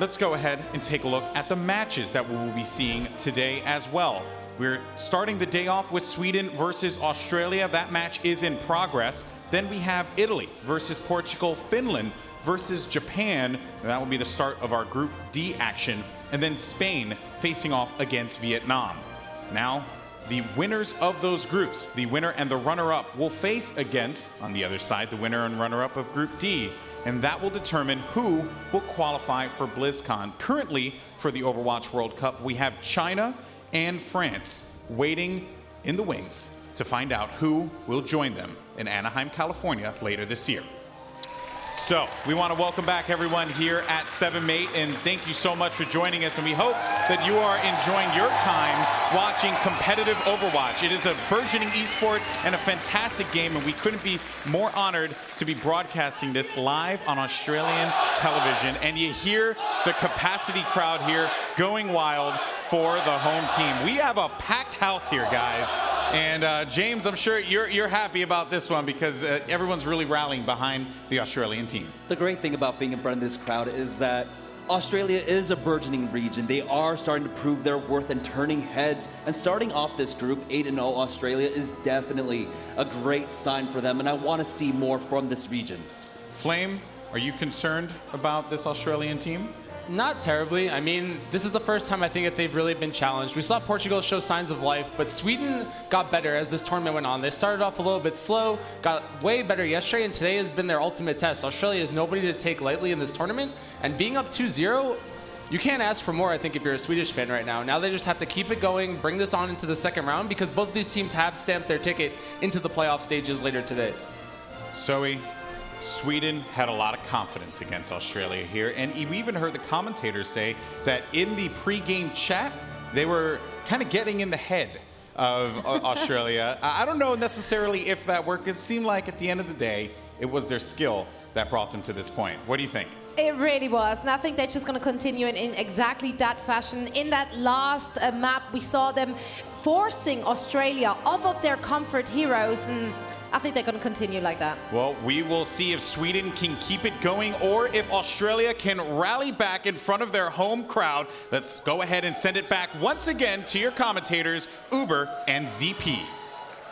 let's go ahead and take a look at the matches that we will be seeing today as well. We're starting the day off with Sweden versus Australia. That match is in progress. Then we have Italy versus Portugal, Finland versus Japan. And that will be the start of our Group D action. And then Spain facing off against Vietnam. Now, the winners of those groups, the winner and the runner-up, will face against, on the other side, the winner and runner-up of Group D. And that will determine who will qualify for BlizzCon. Currently, for the Overwatch World Cup, we have China and France waiting in the wings to find out who will join them in Anaheim, California later this year. So we want to welcome back everyone here at 7mate, and thank you so much for joining us. And we hope that you are enjoying your time watching competitive Overwatch. It is a burgeoning esport and a fantastic game, and we couldn't be more honored to be broadcasting this live on Australian television. And you hear the capacity crowd here going wild for the home team. We have a packed house here, guys. And James, I'm sure you're happy about this one because everyone's really rallying behind the Australian team. The great thing about being in front of this crowd is that Australia is a burgeoning region. They are starting to prove their worth and turning heads. And starting off this group 8-0, Australia is definitely a great sign for them. And I want to see more from this region. Flame, are you concerned about this Australian team? Not terribly. I mean, this is the first time I think that they've really been challenged. We saw Portugal show signs of life, but Sweden got better as this tournament went on. They started off a little bit slow, got way better yesterday, and today has been their ultimate test. Australia is nobody to take lightly in this tournament, and being up 2-0, you can't ask for more, I think, if you're a Swedish fan right now. Now they just have to keep it going, bring this on into the second round, because both of these teams have stamped their ticket into the playoff stages later today. Zoe, Sweden had a lot of confidence against Australia here, and we even heard the commentators say that in the pre-game chat, they were kind of getting in the head of Australia. I don't know necessarily if that worked. It seemed like at the end of the day, it was their skill that brought them to this point. What do you think? It really was, and I think they're just going to continue in exactly that fashion. In that last map, we saw them forcing Australia off of their comfort heroes, and I think they're going to continue like that. Well, we will see if Sweden can keep it going or if Australia can rally back in front of their home crowd. Let's go ahead and send it back once again to your commentators, Uber and ZP.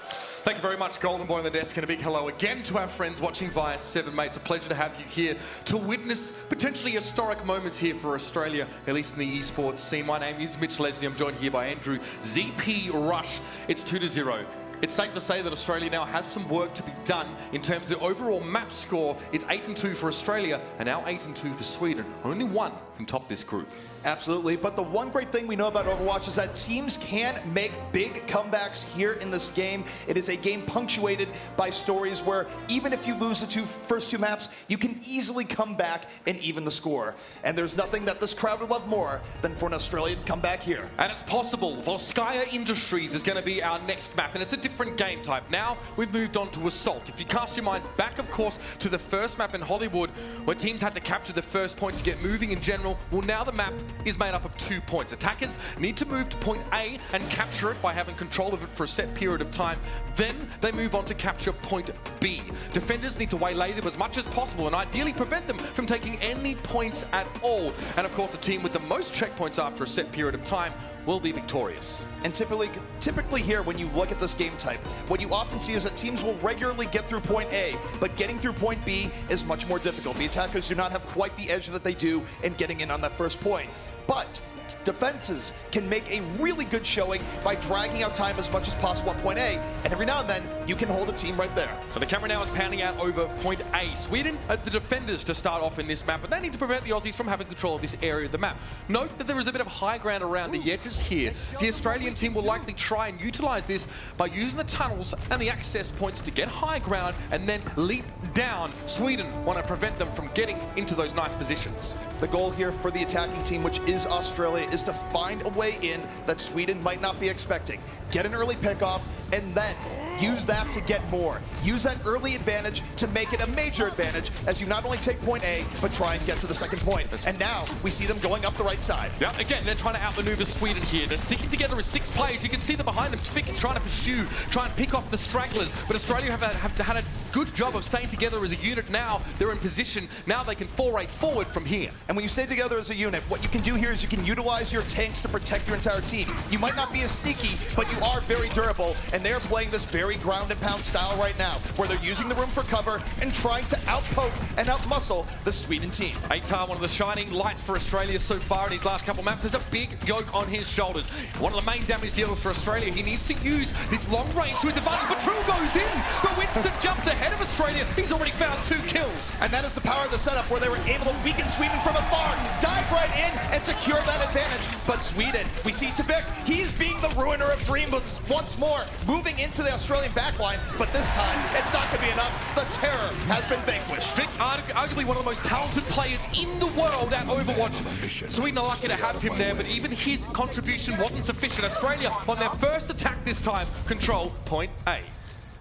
Thank you very much, Golden Boy on the desk, and a big hello again to our friends watching via 7mate. It's a pleasure to have you here to witness potentially historic moments here for Australia, at least in the esports scene. My name is Mitch Leslie. I'm joined here by Andrew ZP Rush. It's 2-0. It's safe to say that Australia now has some work to be done in terms of the overall map score. It's 8-2 for Australia and now 8-2 for Sweden. Only one can top this group. Absolutely, but the one great thing we know about Overwatch is that teams can make big comebacks here in this game. It is a game punctuated by stories where even if you lose the first two maps, you can easily come back and even the score. And there's nothing that this crowd would love more than for an Australian comeback here. And it's possible. Volskaya Industries is going to be our next map, and it's a different game type. Now we've moved on to Assault. If you cast your minds back, of course, to the first map in Hollywood, where teams had to capture the first point to get moving in general, well, now the map is made up of 2 points. Attackers need to move to point A and capture it by having control of it for a set period of time. Then they move on to capture point B. Defenders need to waylay them as much as possible and ideally prevent them from taking any points at all. And of course, the team with the most checkpoints after a set period of time will be victorious. And typically here, when you look at this game type, what you often see is that teams will regularly get through point A, but getting through point B is much more difficult. The attackers do not have quite the edge that they do in getting in on that first point. But defenses can make a really good showing by dragging out time as much as possible at point A, and every now and then you can hold a team right there. So the camera now is panning out over point A. Sweden are the defenders to start off in this map, but they need to prevent the Aussies from having control of this area of the map. Note that there is a bit of high ground around the edges here. The Australian team will likely try and utilize this by using the tunnels and the access points to get high ground and then leap down. Sweden want to prevent them from getting into those nice positions. The goal here for the attacking team, which is Australia, is to find a way in that Sweden might not be expecting. Get an early pickoff and then use that to get more. Use that early advantage to make it a major advantage as you not only take point A, but try and get to the second point. And now we see them going up the right side. Yeah, again, they're trying to outmaneuver Sweden here. They're sticking together as 6 players. You can see them behind them. Tvik is trying to pursue, try and pick off the stragglers. But Australia have had a good job of staying together as a unit now. They're in position. Now they can foray forward from here. And when you stay together as a unit, what you can do here is you can utilize your tanks to protect your entire team. You might not be as sneaky, but you are very durable, and they're playing this very ground and pound style right now, where they're using the room for cover and trying to outpoke and outmuscle the Sweden team. Atar, one of the shining lights for Australia so far in his last couple maps, has a big yoke on his shoulders. One of the main damage dealers for Australia. He needs to use this long range to his advantage, but Trill goes in, but Winston jumps ahead of Australia. He's already found 2 kills. And that is the power of the setup, where they were able to weaken Sweden from afar, dive right in, and secure that advantage. But Sweden, we see Tvik, he's being the ruiner of dreams once more, moving into the Australian backline, but this time, it's not going to be enough. The terror has been vanquished. Tvik, arguably one of the most talented players in the world at Overwatch. Sweden are lucky to have him there, but even his contribution wasn't sufficient. Australia, on their first attack this time, control point A.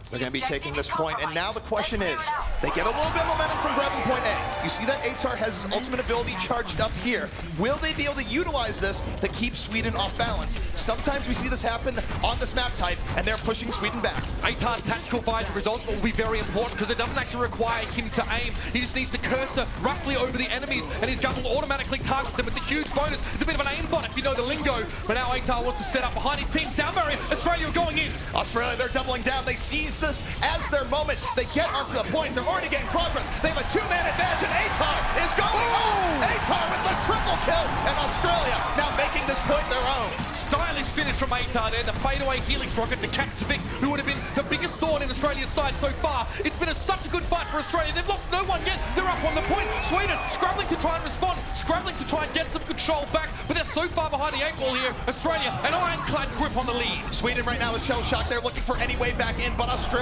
They're going to be taking this point, and now the question is, they get a little bit of momentum from grabbing point A. You see that Atar has his ultimate ability charged up here. Will they be able to utilize this to keep Sweden off balance? Sometimes we see this happen on this map type, and they're pushing Sweden back. Atar's tactical visor results will be very important because it doesn't actually require him to aim. He just needs to cursor roughly over the enemies, and his gun will automatically target them. It's a huge bonus. It's a bit of an aimbot if you know the lingo. But now Atar wants to set up behind his team. Sound barrier. Australia going in. Australia, they're doubling down. They seize this as their moment. They get onto the point. They're already getting progress. They have a 2-man advantage, and Atar is going home. Atar with the triple kill, and Australia now making this point their own. Stylish finish from Atar there. The fadeaway helix rocket to catch Tvik, who would have been the biggest thorn in Australia's side so far. It's been such a good fight for Australia. They've lost no one yet. They're up on the point. Sweden scrambling to try and respond, scrambling to try and get some control back, but they're so far behind the 8 ball here. Australia, an ironclad grip on the lead. Sweden right now is shell-shocked. They're looking for any way back in, but Australia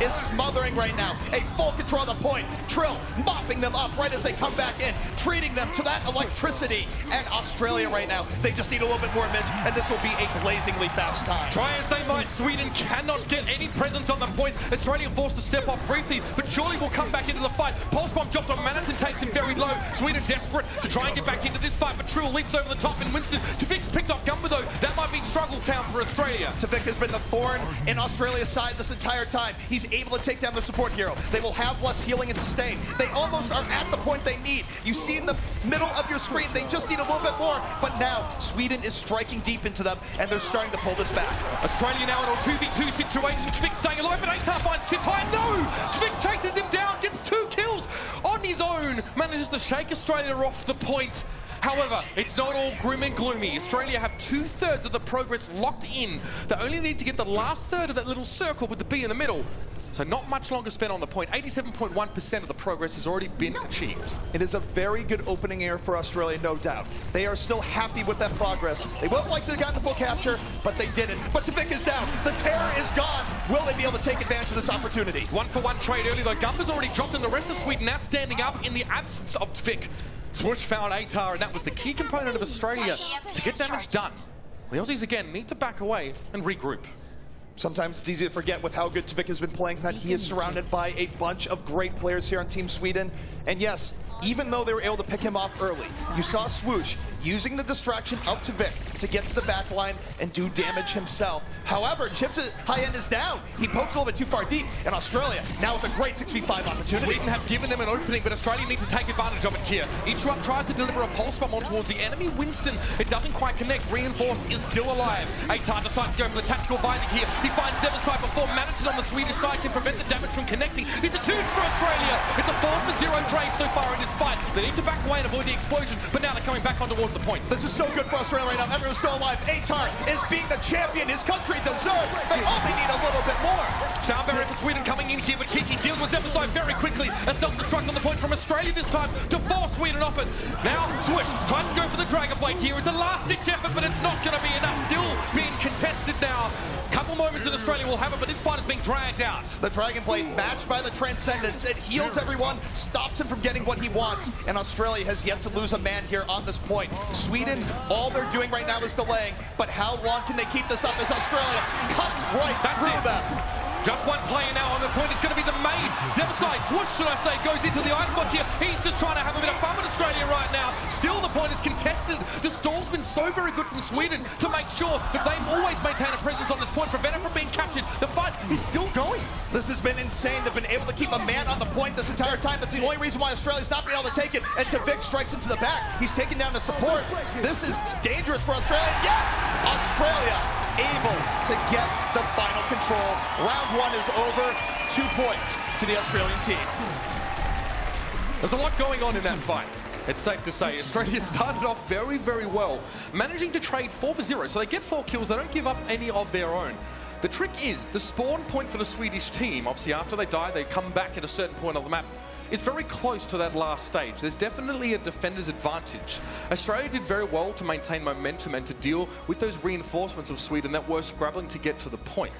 is smothering right now. A full control of the point. Trill mopping them up right as they come back in, treating them to that electricity. And Australia right now, they just need a little bit more midge, and this will be a blazingly fast time. Try as they might, Sweden cannot get any presence on the point. Australia forced to step off briefly, but surely will come back into the fight. Pulse bomb dropped on Manhattan, takes him very low. Sweden desperate to try and get back into this fight, but Trill leaps over the top, and Winston. Tvik's picked off Gumbo though. That might be struggle town for Australia. Tvik has been the thorn in Australia's side this entire time. He's able to take down the support hero. They will have less healing and sustain. They almost are at the point they need. You see in the middle of your screen, they just need a little bit more, but now Sweden is striking deep into them, and they're starting to pull this back. Australia now in a 2v2 situation. Tvik staying alive, but Atar finds Chips high. No! Tvik chases him down, gets 2 kills on his own, manages to shake Australia off the point. However, it's not all grim and gloomy. Australia have 2/3 of the progress locked in. They only need to get the last third of that little circle with the B in the middle. So not much longer spent on the point. 87.1% of the progress has already been achieved. It is a very good opening air for Australia, no doubt. They are still happy with that progress. They would have liked to have gotten the full capture, but they didn't. But Tvik is down. The terror is gone. Will they be able to take advantage of this opportunity? 1-for-1 trade early though. Gumbo's already dropped, and the rest of Sweden now standing up in the absence of Tvik. Swoosh found Atar, and that was the key component of Australia to get damage done. The Aussies again need to back away and regroup. Sometimes it's easy to forget with how good Tvik has been playing that he is surrounded by a bunch of great players here on Team Sweden. And yes, even though they were able to pick him off early, you saw Swoosh using the distraction of Tvik to get to the back line and do damage himself. However, Chips' high end is down. He pokes a little bit too far deep, and Australia now with a great 6v5 opportunity. Sweden have given them an opening, but Australia needs to take advantage of it here. Ichrup tries to deliver a pulse bomb on towards the enemy. Winston, it doesn't quite connect. Reinforce is still alive. Atar decides to go for the tactical visor here. He finds Everside before Manhattan on the Swedish side can prevent the damage from connecting. It's a 2 for Australia. It's a 4-for-0 trade so far in this fight. They need to back away and avoid the explosion, but now they're coming back on towards the point. This is so good for Australia right now. Everyone's still alive. Atar is being the champion his country deserves. They only need a little bit more. Sound barrier for Sweden coming in here, but Kiki deals with Everside very quickly. A self-destruct on the point from Australia this time to force Sweden off it. Now, Swish tries to go for the Dragon Blade here. It's a last-ditch effort, but it's not going to be enough. Still being contested now. Couple moments in Australia will have it, but this fight is being dragged out. The Dragon Blade matched by the Transcendence. It heals everyone, stops him from getting what he wants, and Australia has yet to lose a man here on this point. Sweden, all they're doing right now is delaying, but how long can they keep this up as Australia cuts right through them? Just one player now on the point. It's going to be the main. Zebsai, swoosh, should I say, goes into the ice block here. He's just trying to have a bit of fun with Australia right now. Still, the point is contested. The stall's been so very good from Sweden to make sure that they always maintain a presence on this point, prevent it from being captured. The fight is still going. This has been insane. They've been able to keep a man on the point this entire time. That's the only reason why Australia's not being able to take it. And Tavik strikes into the back. He's taking down the support. This is dangerous for Australia. Yes! Australia able to get the final control. Round 1 is over. 2 points to the Australian team. There's a lot going on in that fight. It's safe to say Australia started off very, very well, managing to trade 4 for 0. So they get 4 kills. They don't give up any of their own. The trick is the spawn point for the Swedish team. Obviously, after they die, they come back at a certain point on the map. It's very close to that last stage. There's definitely a defender's advantage. Australia did very well to maintain momentum and to deal with those reinforcements of Sweden that were scrabbling to get to the point.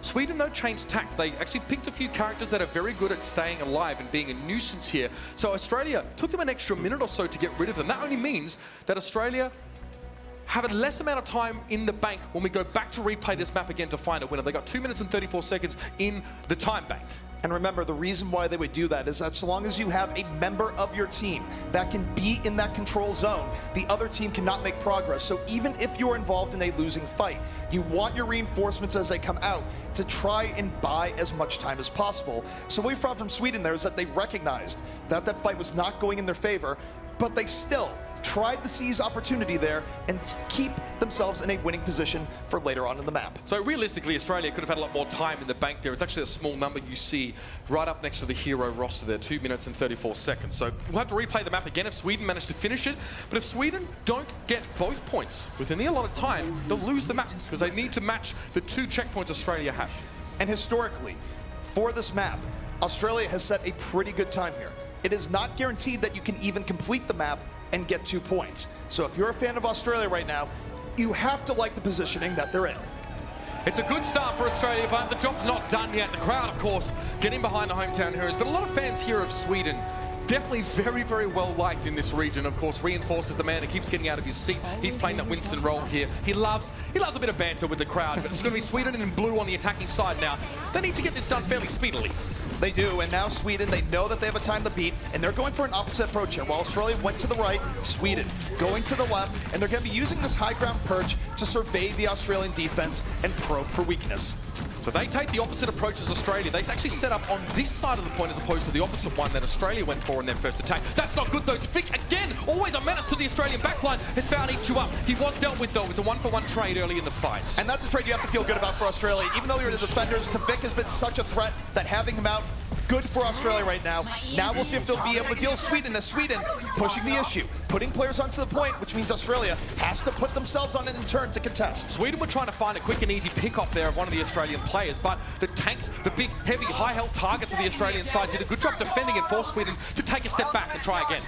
Sweden, though, changed tact. They actually picked a few characters that are very good at staying alive and being a nuisance here. So Australia took them an extra minute or so to get rid of them. That only means that Australia have a less amount of time in the bank when we go back to replay this map again to find a winner. They got 2 minutes and 34 seconds in the time bank. And remember, the reason why they would do that is that so long as you have a member of your team that can be in that control zone, the other team cannot make progress. So even if you're involved in a losing fight, you want your reinforcements as they come out to try and buy as much time as possible. So what we found from Sweden there is that they recognized that that fight was not going in their favor, but they still tried to seize opportunity there and keep themselves in a winning position for later on in the map. So realistically, Australia could have had a lot more time in the bank there. It's actually a small number you see right up next to the hero roster there, 2 minutes and 34 seconds. So we'll have to replay the map again if Sweden managed to finish it. But if Sweden don't get both points within the allotted time, they'll lose the map because they need to match the 2 checkpoints Australia have. And historically, for this map, Australia has set a pretty good time here. It is not guaranteed that you can even complete the map and get 2 points. So if you're a fan of Australia right now, you have to like the positioning that they're in. It's a good start for Australia, but the job's not done yet. The crowd, of course, getting behind the hometown heroes. But a lot of fans here of Sweden, definitely very, very well liked in this region. Of course, reinforces the man who keeps getting out of his seat. He's playing that Winston role here. He loves a bit of banter with the crowd, but it's going to be Sweden in blue on the attacking side now. They need to get this done fairly speedily. They do, and now Sweden, they know that they have a time to beat, and they're going for an opposite approach here. While Australia went to the right, Sweden going to the left, and they're going to be using this high ground perch to survey the Australian defense and probe for weakness. So they take the opposite approach as Australia. They actually set up on this side of the point as opposed to the opposite one that Australia went for in their first attack. That's not good though. Tavik, again, always a menace to the Australian backline, has found Ichu up. He was dealt with though. It's a 1-for-1 trade early in the fight. And that's a trade you have to feel good about for Australia. Even though you're the defenders, Tavik has been such a threat that having him out, good for Australia right now. Now we'll see if they'll be able to deal with Sweden, as Sweden pushing the issue, putting players onto the point, which means Australia has to put themselves on it in turn to contest. Sweden were trying to find a quick and easy pick-off there of one of the Australian players, but the tanks, the big, heavy, high-health targets of the Australian side did a good job defending and forced Sweden to take a step back and try again.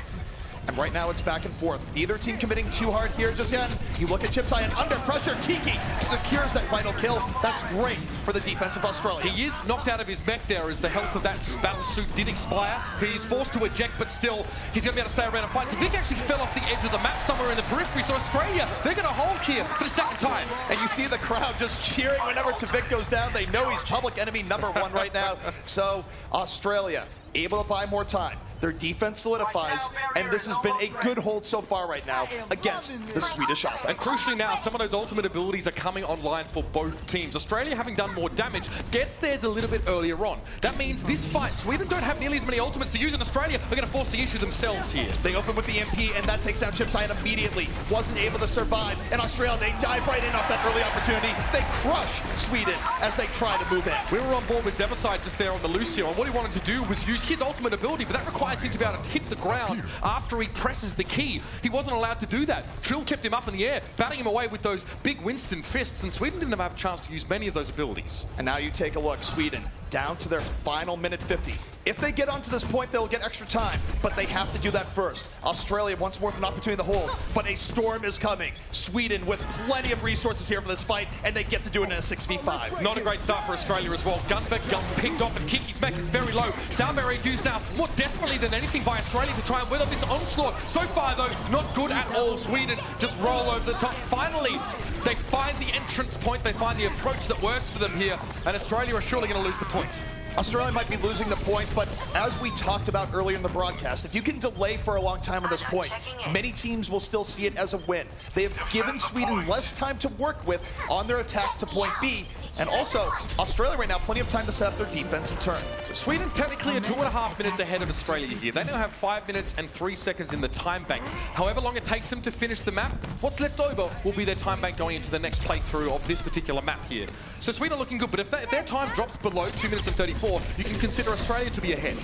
And right now it's back and forth. Neither team committing too hard here just yet. You look at Chipsai and under pressure, Kiki secures that final kill. That's great for the defense of Australia. He is knocked out of his mech there as the health of that battle suit did expire. He's forced to eject, but still, he's going to be able to stay around and fight. Tavik actually fell off the edge of the map somewhere in the periphery, so Australia, they're going to hold here for the second time. And you see the crowd just cheering whenever Tavik goes down. They know he's public enemy #1 right now. So Australia able to buy more time. Their defense solidifies, and this has been a good hold so far right now against the Swedish offense. And crucially now, some of those ultimate abilities are coming online for both teams. Australia, having done more damage, gets theirs a little bit earlier on. That means this fight, Sweden don't have nearly as many ultimates to use in Australia. They're going to force the issue themselves here. They open with the MP, and that takes down Chipsai immediately. Wasn't able to survive. And Australia, they dive right in off that early opportunity. They crush Sweden as they try to move in. We were on board with Zeverside just there on the loose here, and what he wanted to do was use his ultimate ability, but that requires him to be able to hit the ground after he presses the key. He wasn't allowed to do that. Trill kept him up in the air, batting him away with those big Winston fists, and Sweden didn't have a chance to use many of those abilities. And now you take a look, Sweden down to their final minute 50. If they get onto this point, they'll get extra time, but they have to do that first. Australia once more with an opportunity to hold, but a storm is coming. Sweden with plenty of resources here for this fight, and they get to do it in a 6v5. Not a great start for Australia as well. Gun picked off, and Kiki's mech is very low. Sound barrier used now more desperately than anything by Australia to try and weather this onslaught. So far, though, not good at all. Sweden just roll over the top. Finally, they find the entrance point. They find the approach that works for them here, and Australia are surely going to lose the points. Australia might be losing the point, but as we talked about earlier in the broadcast, if you can delay for a long time on this point, many teams will still see it as a win. They have given Sweden less time to work with on their attack to point B, and also Australia right now plenty of time to set up their defense and turn. So Sweden technically are 2.5 minutes ahead of Australia here. They now have 5 minutes and 3 seconds in the time bank. However long it takes them to finish the map, what's left over will be their time bank going into the next playthrough of this particular map here. So Sweden are looking good, but if their time drops below 2 minutes and 34, you can consider Australia to be ahead.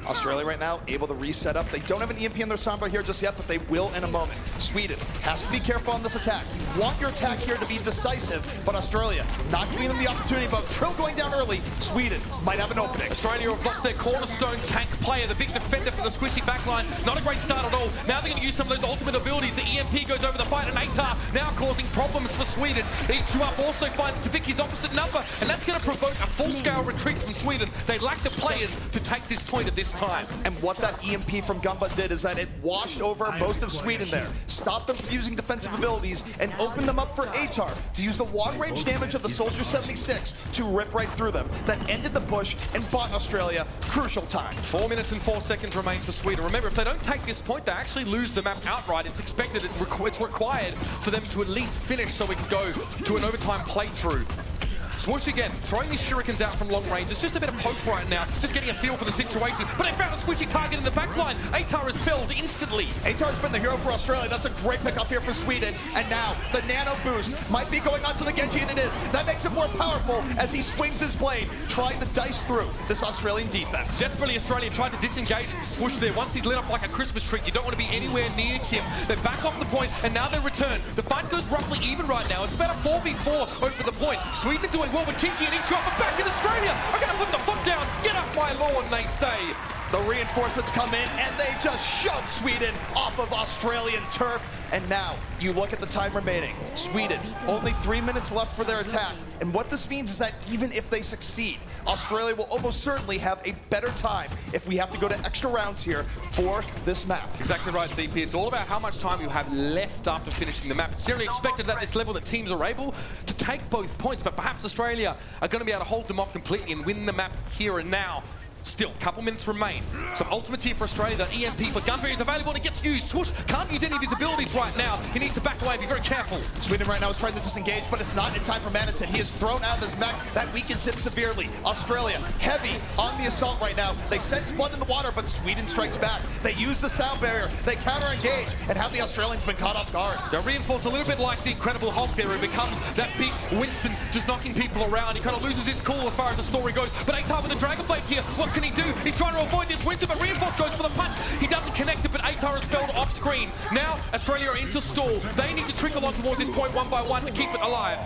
Australia right now able to reset up. They don't have an EMP in their soundbar here just yet, but they will in a moment. Sweden has to be careful on this attack. You want your attack here to be decisive, but Australia not giving them the opportunity, but Trill going down early, Sweden might have an opening. Australia have lost their cornerstone tank player, the big defender for the squishy backline. Not a great start at all. Now they're going to use some of those ultimate abilities. The EMP goes over the fight, and Atar now causing problems for Sweden. E2up also finds Tavicki's opposite number, and that's going to provoke a full-scale retreat from Sweden. They lack the players to take this point at this time. And what that EMP from Gumba did is that it washed over most of Sweden there, stopped them from using defensive abilities, and opened them up for Atar to use the long-range damage of the Soldier 76 to rip right through them. That ended the push and bought Australia crucial time. 4 minutes and 4 seconds remain for Sweden. Remember, if they don't take this point, they actually lose the map outright. It's expected, it's required for them to at least finish so we can go to an overtime playthrough. Swoosh again, throwing these shurikens out from long range. It's just a bit of poke right now, just getting a feel for the situation. But they found a squishy target in the back line. Atar is felled instantly. Atar's been the hero for Australia. That's a great pickup here for Sweden. And now the nano boost might be going on to the Genji, and it is. That makes him more powerful as he swings his blade, trying to dice through this Australian defense. Desperately, Australia tried to disengage Swoosh there. Once he's lit up like a Christmas tree, you don't want to be anywhere near him. They back off the point, and now they return. The fight goes roughly even right now. It's about a 4v4 over the point. Sweden are doing well with Kinky and Inchop, but back in Australia are going to put the foot down. Get off my lawn, they say. The reinforcements come in, and they just shove Sweden off of Australian turf. And now, you look at the time remaining. Sweden, only 3 minutes left for their attack. And what this means is that even if they succeed, Australia will almost certainly have a better time if we have to go to extra rounds here for this map. Exactly right, CP. It's all about how much time you have left after finishing the map. It's generally expected at this level that teams are able to take both points, but perhaps Australia are going to be able to hold them off completely and win the map here and now. Still, couple minutes remain. Some ultimates here for Australia. The EMP for Gunberry is available and it gets used. Swoosh can't use any of his abilities right now. He needs to back away, be very careful. Sweden right now is trying to disengage, but it's not in time for Manatee. He is thrown out of his mech. That weakens him severely. Australia, heavy on the assault right now. They sense blood in the water, but Sweden strikes back. They use the sound barrier. They counter-engage, and have the Australians been caught off guard. They're reinforced a little bit like the Incredible Hulk there. It becomes that big Winston just knocking people around. He kind of loses his cool as far as the story goes. But Atar with the Dragon Blade here, what can he do? He's trying to avoid this Winston, but Reinforce goes for the punch. He doesn't connect it, but Atar has felled off screen. Now, Australia are into stall. They need to trickle on towards this point one by one to keep it alive.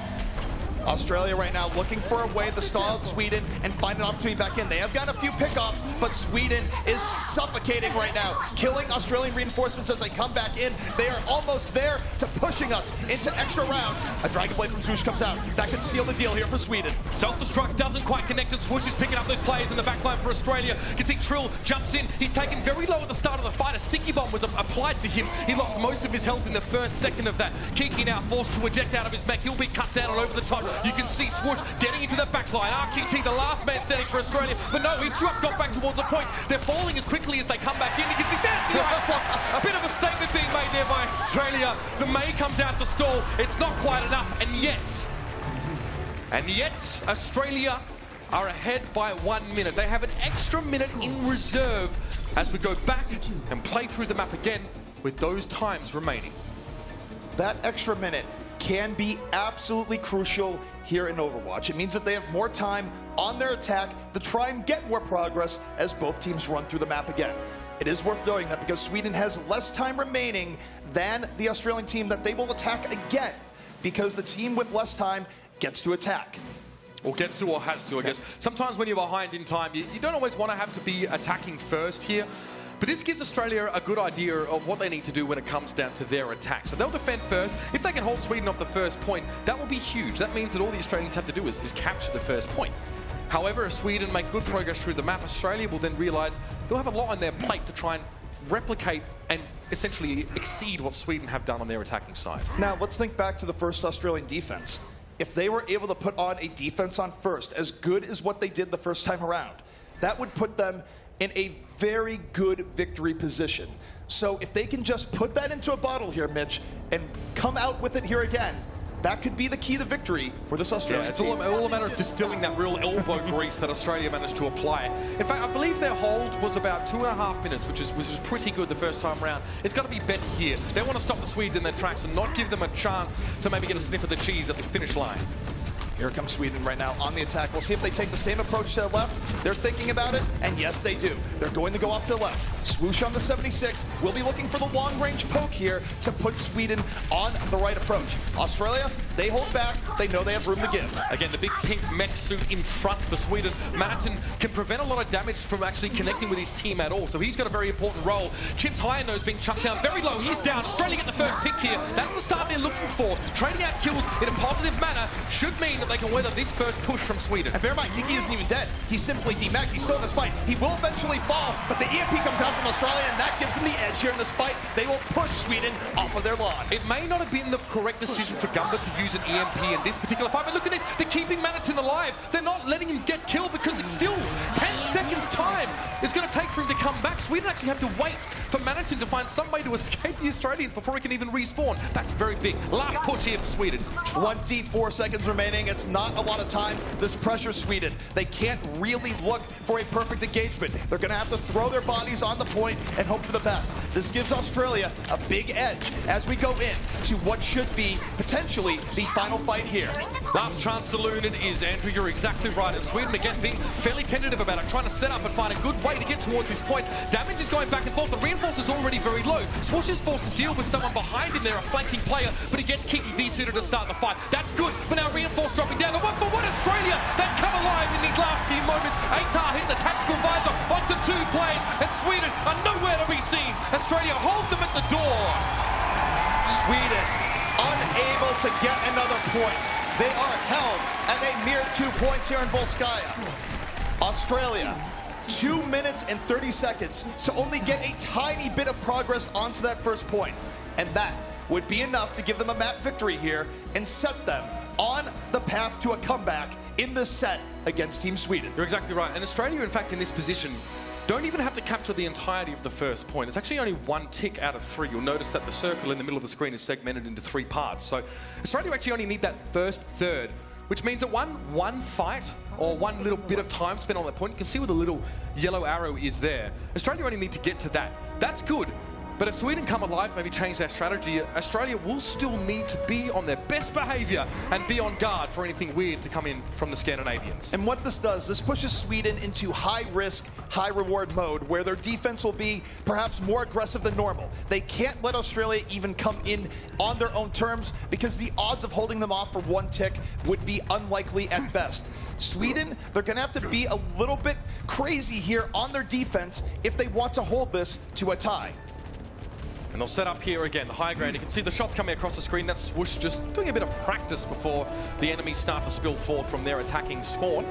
Australia right now looking for a way to stall out Sweden and find an opportunity back in. They have got a few pickoffs, but Sweden is suffocating right now, killing Australian reinforcements as they come back in. They are almost there to pushing us into extra rounds. A Dragon Blade from Swoosh comes out. That could seal the deal here for Sweden. Self-destruct doesn't quite connect, and Swoosh is picking up those players in the back line for Australia. You can see Trill jumps in. He's taken very low at the start of the fight. A sticky bomb was applied to him. He lost most of his health in the first second of that. Kiki now forced to eject out of his mech. He'll be cut down and over the top. You can see Swoosh getting into the back line. RQT, the last man standing for Australia. But no, he got back towards a point. They're falling as quickly as they come back in. You can see that's the ice block. A bit of a statement being made there by Australia. The May comes out to stall. It's not quite enough. And yet, Australia are ahead by 1 minute. They have an extra minute in reserve as we go back and play through the map again with those times remaining. That extra minute can be absolutely crucial here in Overwatch. It means that they have more time on their attack to try and get more progress as both teams run through the map again. It is worth noting that because Sweden has less time remaining than the Australian team, that they will attack again because the team with less time gets to attack. Or gets to or has to, I guess. Sometimes when you're behind in time, you don't always want to have to be attacking first here. But this gives Australia a good idea of what they need to do when it comes down to their attack. So they'll defend first. If they can hold Sweden off the first point, that will be huge. That means that all the Australians have to do is capture the first point. However, if Sweden make good progress through the map, Australia will then realise they'll have a lot on their plate to try and replicate and essentially exceed what Sweden have done on their attacking side. Now, let's think back to the first Australian defense. If they were able to put on a defense on first, as good as what they did the first time around, that would put them in a very good victory position. So if they can just put that into a bottle here, Mitch, and come out with it here again, that could be the key to victory for this Australian it's team. all a matter of distilling that real elbow grease that Australia managed to apply. In fact, I believe their hold was about 2.5 minutes, which is pretty good the first time around. It's got to be better here. They want to stop the Swedes in their tracks and not give them a chance to maybe get a sniff of the cheese at the finish line. Here comes Sweden right now on the attack. We'll see if they take the same approach to the left. They're thinking about it, and yes, they do. They're going to go off to the left. Swoosh on the 76. We'll be looking for the long-range poke here to put Sweden on the right approach. Australia, they hold back. They know they have room to give. Again, the big pink mech suit in front for Sweden. Manhattan can prevent a lot of damage from actually connecting with his team at all, so he's got a very important role. Chips high nose being chucked down very low. He's down. Australia get the first pick here. That's the start they're looking for. Trading out kills in a positive manner should mean that they can weather this first push from Sweden. And bear in mind, Kiki isn't even dead. He's simply demeched. He's still in this fight. He will eventually fall, but the EMP comes out from Australia, and that gives them the edge here in this fight. They will push Sweden off of their lawn. It may not have been the correct decision for Gumba to use an EMP in this particular fight, but look at this. They're keeping Manhattan alive. They're not letting him get killed because it's still 10 seconds time it's going to take for him to come back. Sweden actually have to wait for Manhattan to find some way to escape the Australians before he can even respawn. That's very big. Last push here for Sweden. 24 seconds remaining. It's not a lot of time. This pressure Sweden. They can't really look for a perfect engagement. They're going to have to throw their bodies on the point and hope for the best. This gives Australia a big edge as we go in to what should be potentially the final fight here. Last chance saloon it is, Andrew. You're exactly right. And Sweden again being fairly tentative about it, trying to set up and find a good way to get towards this point. Damage is going back and forth. The reinforce is already very low. Swoosh is forced to deal with someone behind him there, a flanking player, but he gets Kiki desuited to start the fight. That's good, but now reinforce dropping down. The 1-for-1 Australia that come alive in these last few moments. Atar hit the tactical visor onto 2 players, and Sweden are nowhere to be seen. Australia hold them at the door. Sweden unable to get another point. They are held at a mere 2 points here in Volskaya. Australia, 2 minutes and 30 seconds to only get a tiny bit of progress onto that first point. And that would be enough to give them a map victory here and set them on the path to a comeback in this set against Team Sweden. You're exactly right. And Australia, in fact, in this position, don't even have to capture the entirety of the first point. It's actually only 1 tick out of 3. You'll notice that the circle in the middle of the screen is segmented into 3 parts. So Australia actually only need that first third, which means that one fight or one little bit of time spent on that point, you can see where the little yellow arrow is there. Australia only need to get to that. That's good. But if Sweden come alive, maybe change their strategy, Australia will still need to be on their best behaviour and be on guard for anything weird to come in from the Scandinavians. And what this does, this pushes Sweden into high-risk, high-reward mode where their defense will be perhaps more aggressive than normal. They can't let Australia even come in on their own terms because the odds of holding them off for 1 tick would be unlikely at best. Sweden, they're going to have to be a little bit crazy here on their defense if they want to hold this to a tie. And they'll set up here again, the high ground. You can see the shots coming across the screen. That's Swoosh just doing a bit of practice before the enemies start to spill forth from their attacking spawn.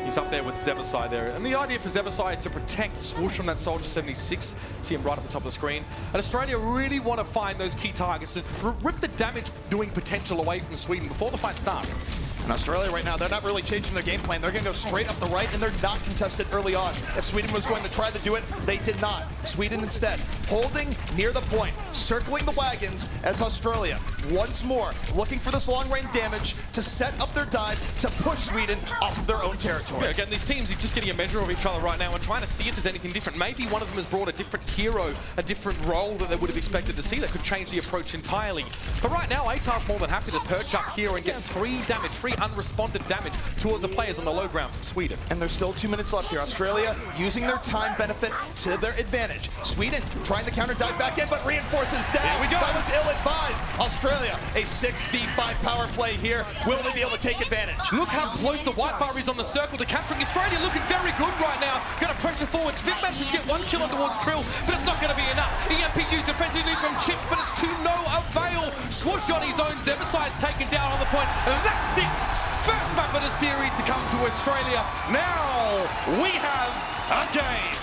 He's up there with Zebasai there. And the idea for Zebasai is to protect Swoosh from that Soldier 76. See him right at the top of the screen. And Australia really want to find those key targets and rip the damage doing potential away from Sweden before the fight starts. And Australia right now, they're not really changing their game plan. They're going to go straight up the right, and they're not contested early on. If Sweden was going to try to do it, they did not. Sweden instead holding near the point, circling the wagons as Australia once more looking for this long-range damage to set up their dive to push Sweden off of their own territory. Yeah, again, these teams are just getting a measure of each other right now and trying to see if there's anything different. Maybe one of them has brought a different hero, a different role that they would have expected to see that could change the approach entirely. But right now, Atar's more than happy to perch up here and get 3 damage, 3 unresponded damage towards the players on the low ground from Sweden. And there's still 2 minutes left here. Australia using their time benefit to their advantage. Sweden trying to counter dive back in, but reinforces down. Here we go. That was ill-advised. Australia, a 6v5 power play here. Will they be able to take advantage? Look how close the white bar is on the circle to capturing Australia. Looking very good right now. Going to pressure forward. Vic manages to get 1 kill on towards Trill, but it's not going to be enough. EMP used defensively from Chips, but it's to no avail. Swoosh on his own. Zeverside's taken down on the point. And that's it. First map of the series to come to Australia. Now we have a game.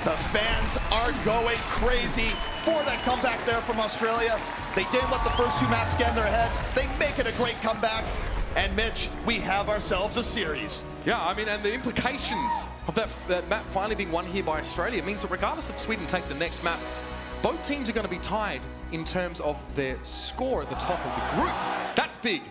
The fans are going crazy for that comeback there from Australia. They didn't let the first 2 maps get in their heads. They make it a great comeback. And Mitch, we have ourselves a series. Yeah, I mean, and the implications of that map finally being won here by Australia means that regardless if Sweden take the next map, both teams are going to be tied in terms of their score at the top of the group. That's big.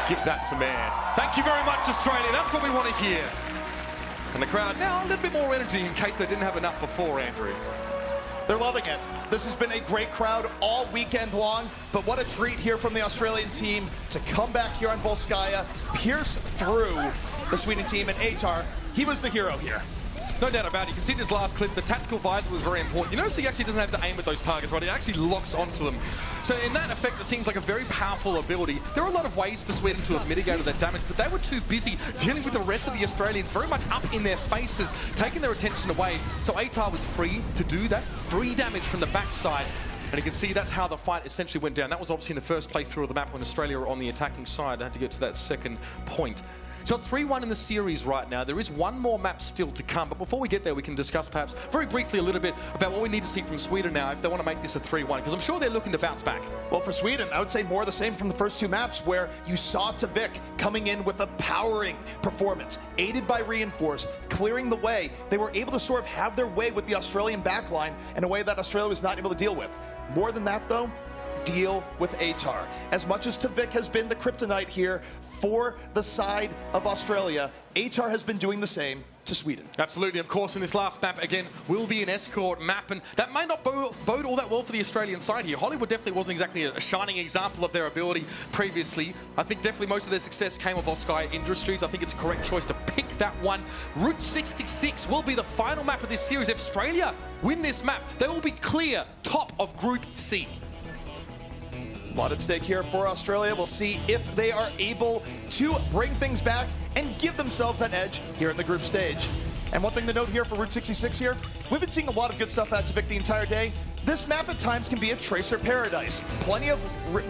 Give that some air. Thank you very much, Australia. That's what we want to hear. And the crowd now a little bit more energy in case they didn't have enough before, Andrew. They're loving it. This has been a great crowd all weekend long, but what a treat here from the Australian team to come back here on Volskaya, pierce through the Sweden team, and Atar, he was the hero here. No doubt about it. You can see this last clip, the tactical visor was very important. You notice he actually doesn't have to aim at those targets, right? He actually locks onto them. So in that effect, it seems like a very powerful ability. There are a lot of ways for Sweden to have mitigated that damage, but they were too busy dealing with the rest of the Australians, very much up in their faces, taking their attention away. So Atar was free to do that. 3 damage from the backside. And you can see that's how the fight essentially went down. That was obviously in the first playthrough of the map when Australia were on the attacking side. They had to get to that second point. So it's 3-1 in the series right now. There is 1 more map still to come. But before we get there, we can discuss perhaps very briefly a little bit about what we need to see from Sweden now if they want to make this a 3-1. Because I'm sure they're looking to bounce back. Well, for Sweden, I would say more of the same from the first 2 maps where you saw Tavik coming in with a powering performance, aided by Reinforce, clearing the way. They were able to sort of have their way with the Australian backline in a way that Australia was not able to deal with. More than that, though, deal with Atar. As much as Tavik has been the kryptonite here for the side of Australia, Atar has been doing the same to Sweden. Absolutely. Of course, in this last map, again, will be an escort map, and that might not bode all that well for the Australian side here. Hollywood definitely wasn't exactly a shining example of their ability previously. I think definitely most of their success came with Volskaya Industries. I think it's a correct choice to pick that one. Route 66 will be the final map of this series. If Australia win this map, they will be clear top of Group C. A lot at stake here for Australia. We'll see if they are able to bring things back and give themselves that edge here in the group stage. And one thing to note here for Route 66 here, we've been seeing a lot of good stuff out of Tavik the entire day. This map at times can be a tracer paradise. Plenty of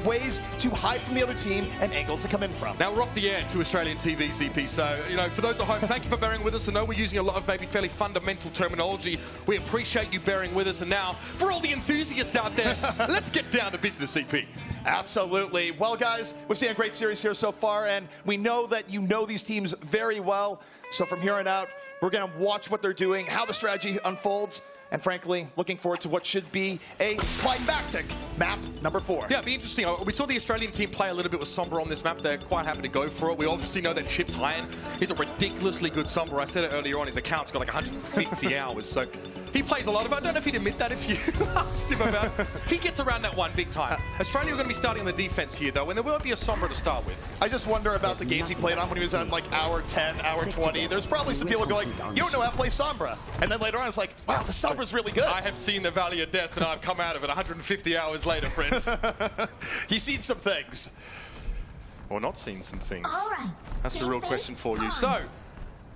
ways to hide from the other team and angles to come in from. Now we're off the air to Australian TV, CP. So, you know, for those at home, thank you for bearing with us. I know we're using a lot of maybe fairly fundamental terminology. We appreciate you bearing with us. And now, for all the enthusiasts out there, let's get down to business, CP. Absolutely. Well, guys, we've seen a great series here so far, and we know that you know these teams very well. So from here on out, we're going to watch what they're doing, how the strategy unfolds, and frankly, looking forward to what should be a climactic map number 4. Yeah, it'd be interesting. We saw the Australian team play a little bit with Sombra on this map. They're quite happy to go for it. We obviously know that Chips Hyan is a ridiculously good Sombra. I said it earlier on, his account's got like 150 hours, so he plays a lot of it. I don't know if he'd admit that if you asked him about it. He gets around that one big time. Australia are going to be starting on the defense here, though, and there will be a Sombra to start with. I just wonder about the games he played on when he was on like hour 10, hour 20. There's probably some people going, you don't know how to play Sombra. And then later on, it's like, wow, the Sombra's really good. I have seen the Valley of Death, and I've come out of it 150 hours later, friends. He's seen some things. Or not seen some things. All right. That's the real question for you. So,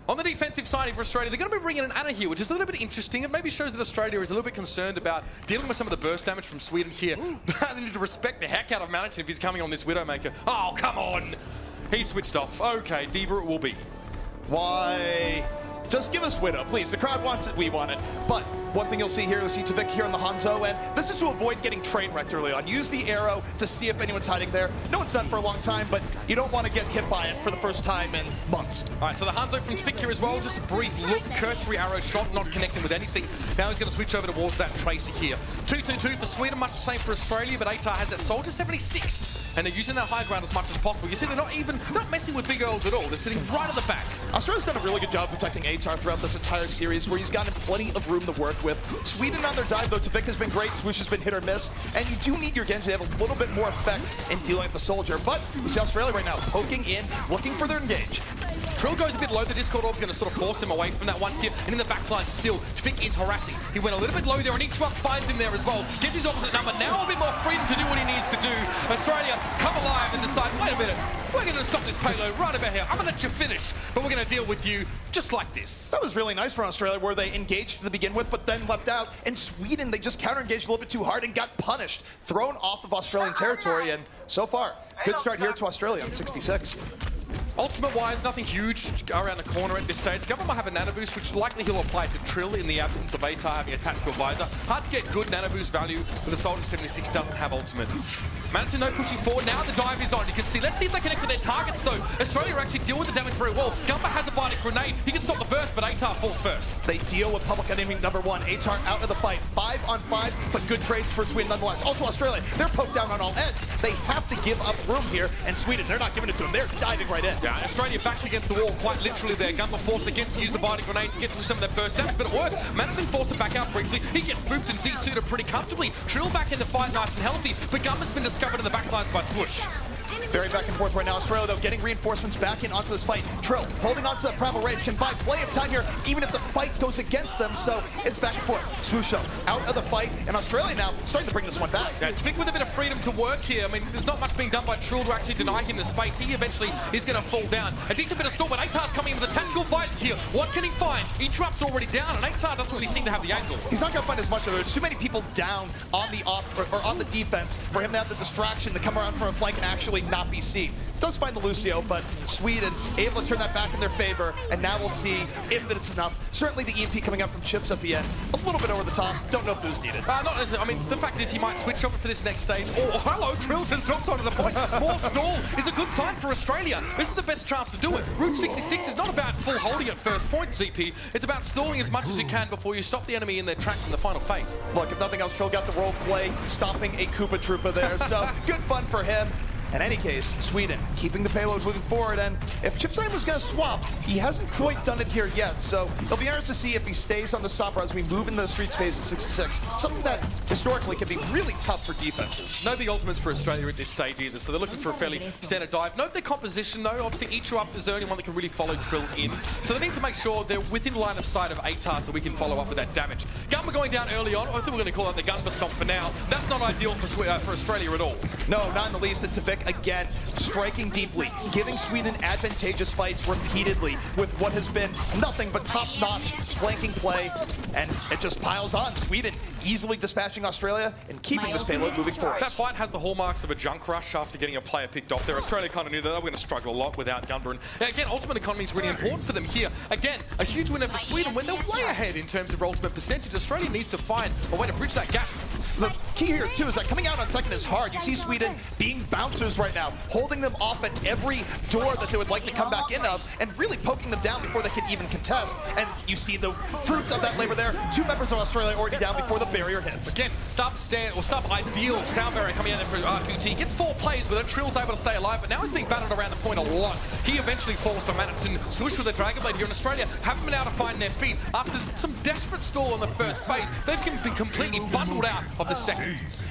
on the defensive side for Australia, they're going to be bringing an Anna here, which is a little bit interesting. It maybe shows that Australia is a little bit concerned about dealing with some of the burst damage from Sweden here. They need to respect the heck out of Manatee if he's coming on this Widowmaker. Oh, come on! He switched off. Okay, Diva it will be. Why? Just give us Widow, please. The crowd wants it, we want it. But one thing you'll see here, you'll see Tavik here on the Hanzo, and this is to avoid getting train wrecked early on. Use the arrow to see if anyone's hiding there. No one's done for a long time, but you don't want to get hit by it for the first time in months. All right, so the Hanzo from Tavik here as well. Just a brief look. Cursory arrow shot, not connecting with anything. Now he's going to switch over towards that Tracer here. 2-2-2 for Sweden, much the same for Australia, but Atar has that Soldier 76, and they're using that high ground as much as possible. You see, they're not messing with big Earls at all. They're sitting right at the back. Australia's done a really good job protecting Atar. ATAR throughout this entire series, where he's gotten plenty of room to work with. Sweden on their dive, though, Tvik has been great. Swoosh has been hit or miss, and you do need your Genji to have a little bit more effect in dealing with the Soldier. But we see Australia right now poking in, looking for their engage. Trill goes a bit low. The Discord Orb's going to sort of force him away from that one tip. And in the backline still, Tvik is harassing. He went a little bit low there, and Each finds him there as well. Gets his opposite number. Now a bit more freedom to do what he needs to do. Australia come alive and decide, wait a minute, we're going to stop this payload right about here. I'm going to let you finish, but we're going to deal with you just like this. That was really nice for Australia, where they engaged to begin with, but then left out. In Sweden, they just counter-engaged a little bit too hard and got punished. Thrown off of Australian territory, and so far, good start here to Australia on 66. Ultimate-wise, nothing huge around the corner at this stage. Gubba might have a nano boost, which likely he'll apply to Trill in the absence of ATAR having a tactical visor. Hard to get good nano boost value, but the Soldier 76 doesn't have ultimate. Manatee no pushing forward. Now the dive is on. You can see. Let's see if they connect with their targets, though. Australia actually deal with the damage very well. Gumba has a bionic grenade. He can stop the burst, but ATAR falls first. They deal with public enemy number 1. ATAR out of the fight. 5 on 5, but good trades for Sweden nonetheless. Also Australia, they're poked down on all ends. They have to give up room here, and Sweden, they're not giving it to them. They're diving right in. Yeah, Australia backs against the wall quite literally there. Gumba forced again to use the bionic grenade to get through some of their first damage, but it works. Manatee forced to back out briefly. He gets booped and de-suited pretty comfortably. Trill back in the fight nice and healthy, but Gumba's been discovered in the backlines by Swoosh. Very back and forth right now. Australia, though, getting reinforcements back in onto this fight. Trill holding onto that primal range, can buy plenty of time here, even if the fight goes against them. So it's back and forth. Swoosh out of the fight, and Australia now starting to bring this one back. Yeah, Tvik with a bit of freedom to work here. I mean, there's not much being done by Trill to actually deny him the space. He eventually is going to fall down. A decent bit of stall, but ATAR's coming in with a tactical visor here. What can he find? Etrup's already down, and ATAR doesn't really seem to have the angle. He's not going to find as much of it. There's too many people down on the off or on the defense for him to have the distraction to come around from a flank and actually not be seen. Does find the Lucio, but Sweden able to turn that back in their favor, and now we'll see if it's enough. Certainly the EMP coming up from Chips at the end, a little bit over the top. Don't know if it was needed. Not necessarily. I mean, the fact is he might switch over for this next stage. Oh, hello, Trill has dropped onto the point. More stall is a good sign for Australia. This is the best chance to do it. Route 66 is not about full holding at first point, ZP. It's about stalling as much as you can before you stop the enemy in their tracks in the final phase. Look, if nothing else, Trill got the role play, stopping a Koopa Troopa there, so good fun for him. In any case, Sweden keeping the payload moving forward, and if Chipside was going to swap, he hasn't quite done it here yet, so it'll be interesting to see if he stays on the Sombra as we move into the Streets phase of 66, something that historically can be really tough for defenses. No big ultimates for Australia at this stage either, so they're looking for a fairly standard dive. Note their composition though, obviously Each is the only one that can really follow Trill in, so they need to make sure they're within line of sight of ATAR so we can follow up with that damage. Gumba going down early on, I think we're going to call that the Gunba stomp for now. That's not ideal for Australia at all. No, not in the least, and Tvik again, striking deeply, giving Sweden advantageous fights repeatedly with what has been nothing but top-notch flanking play, and it just piles on. Sweden easily dispatching Australia and keeping this payload moving forward. That fight has the hallmarks of a junk rush after getting a player picked off there. Australia kind of knew that they were going to struggle a lot without Gunba, and again, ultimate economy is really important for them here. Again, a huge winner for Sweden when they're way ahead in terms of ultimate percentage. Australia needs to find a way to bridge that gap. The key here, too, is that coming out on second is hard. You see Sweden being bouncers right now, holding them off at every door that they would like to come back in of, and really poking them down before they can even contest. And you see the fruits of that labor there. 2 members of Australia already down before the barrier hits. Again, sub-ideal sound barrier coming out there for RQT. Gets 4 plays with it. Trill's able to stay alive, but now he's being battled around the point a lot. He eventually falls to Manatee. Swoosh with the Dragon Blade here in Australia. Haven't been able to find their feet. After some desperate stall on the first phase, they've been completely bundled out of the second.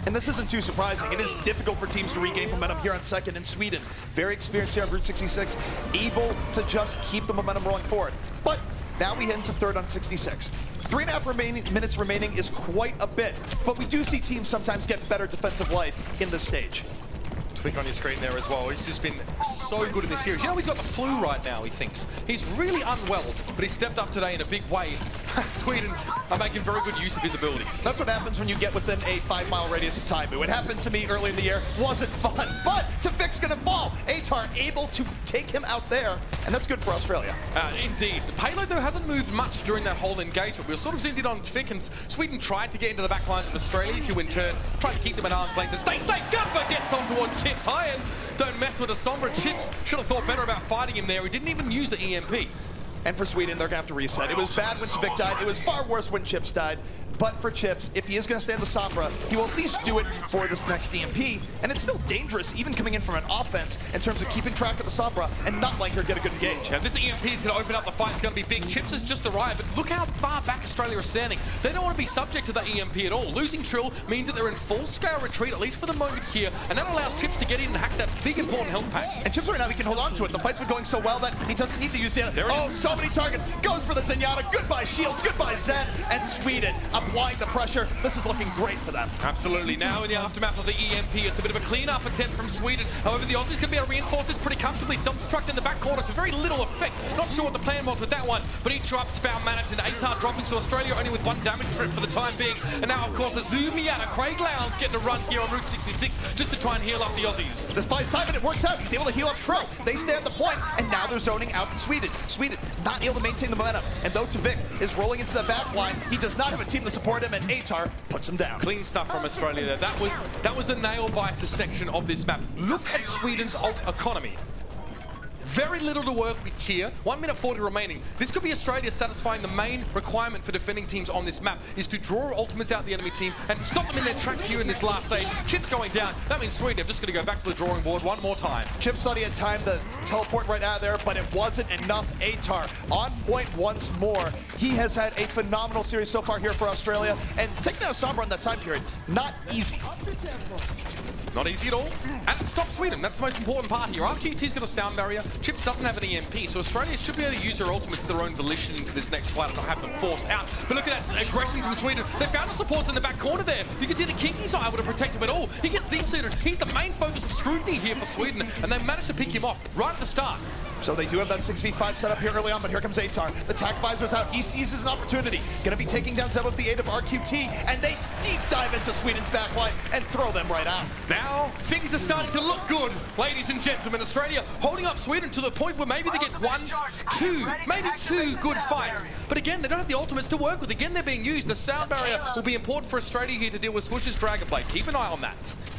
And this isn't too surprising. It is difficult for teams to regain momentum here on second in Sweden. Very experienced here on Route 66, able to just keep the momentum rolling forward. But now we head into third on 66. 3.5 minutes remaining is quite a bit, but we do see teams sometimes get better defensive life in this stage. Twig on your screen there as well. He's just been so good in this series. You know, he's got the flu right now, he thinks. He's really unwell, but he stepped up today in a big way. Sweden are making very good use of his abilities. That's what happens when you get within a 5-mile radius of Taimu. It happened to me earlier in the year. Wasn't fun, but Tvik's gonna fall. ATAR able to take him out there, and that's good for Australia. Indeed. The payload, though, hasn't moved much during that whole engagement. We were sort of zoomed in on Tvik, and Sweden tried to get into the back lines of Australia, who in turn tried to keep them at arm's length. And stay safe. Gunba gets on towards Chips. High end. Don't mess with the Sombra. Chips should have thought better about fighting him there. He didn't even use the EMP. And for Sweden, they're going to have to reset. It was bad when Tvik died. It was far worse when Chips died. But for Chips, if he is going to stay on the Sombra, he will at least do it for this next EMP. And it's still dangerous, even coming in from an offense, in terms of keeping track of the Sombra and not letting her get a good engage. Now, this EMP is going to open up the fight. It's going to be big. Chips has just arrived, but look how far back Australia is standing. They don't want to be subject to that EMP at all. Losing Trill means that they're in full-scale retreat, at least for the moment here, and that allows Chips to get in and hack that big, important health pack. And Chips right now, he can hold on to it. The fight's been going so well that he doesn't need to use it. Oh, so many targets. Goes for the Zenyatta. Goodbye, Shields. Goodbye, Zed. And Sweden applying the pressure. This is looking great for them. Absolutely. Now in the aftermath of the EMP, it's a bit of a clean-up attempt from Sweden. However, the Aussies can be able to reinforce this pretty comfortably. Self-destruct in the back corner. It's a very little effect. Not sure what the plan was with that one, but he drops found Manat and Atar dropping, so Australia only with 1 damage trip for the time being. And now, of course, the Zumiata, Craig Lowndes getting a run here on Route 66 just to try and heal up the Aussies. This buys time and it works out. He's able to heal up Trill. They stay at the point, and now they're zoning out Sweden. Sweden not able to maintain the momentum. And though Tvik is rolling into the back line, he does not have a team to support him, and Atar puts him down. Clean stuff from Australia there. That was the nail-biter section of this map. Look at Sweden's ult economy. Very little to work with here. 1 minute 40 remaining. This could be Australia satisfying the main requirement for defending teams on this map, is to draw ultimates out the enemy team and stop them in their tracks here in this last stage. Chips going down. That means Sweden are just going to go back to the drawing board one more time. Chips thought he had time to teleport right out of there, but it wasn't enough. Atar on point once more. He has had a phenomenal series so far here for Australia, and taking out Sombra in that time period, not easy. Not easy at all. And stop Sweden. That's the most important part here. RQT's got a sound barrier. Chips doesn't have an EMP, so Australia should be able to use their ultimates to their own volition into this next fight and not have them forced out. But look at that aggression from Sweden. They found the supports in the back corner there. You can see the Kinky's not able to protect him at all. He gets desuited. He's the main focus of scrutiny here for Sweden, and they managed to pick him off right at the start. So they do have that 6v5 set up here early on, but here comes Atar. The attack visor's out. He seizes an opportunity. Going to be taking down Zed with the aid of RQT, and they deep dive into Sweden's backline and throw them right out. Now, things are starting to look good, ladies and gentlemen. Australia holding up Sweden to the point where maybe they get maybe two good fights. But again, they don't have the ultimates to work with. Again, they're being used. The sound barrier will be important for Australia here to deal with Swoosh's Dragon Blade. Keep an eye on that.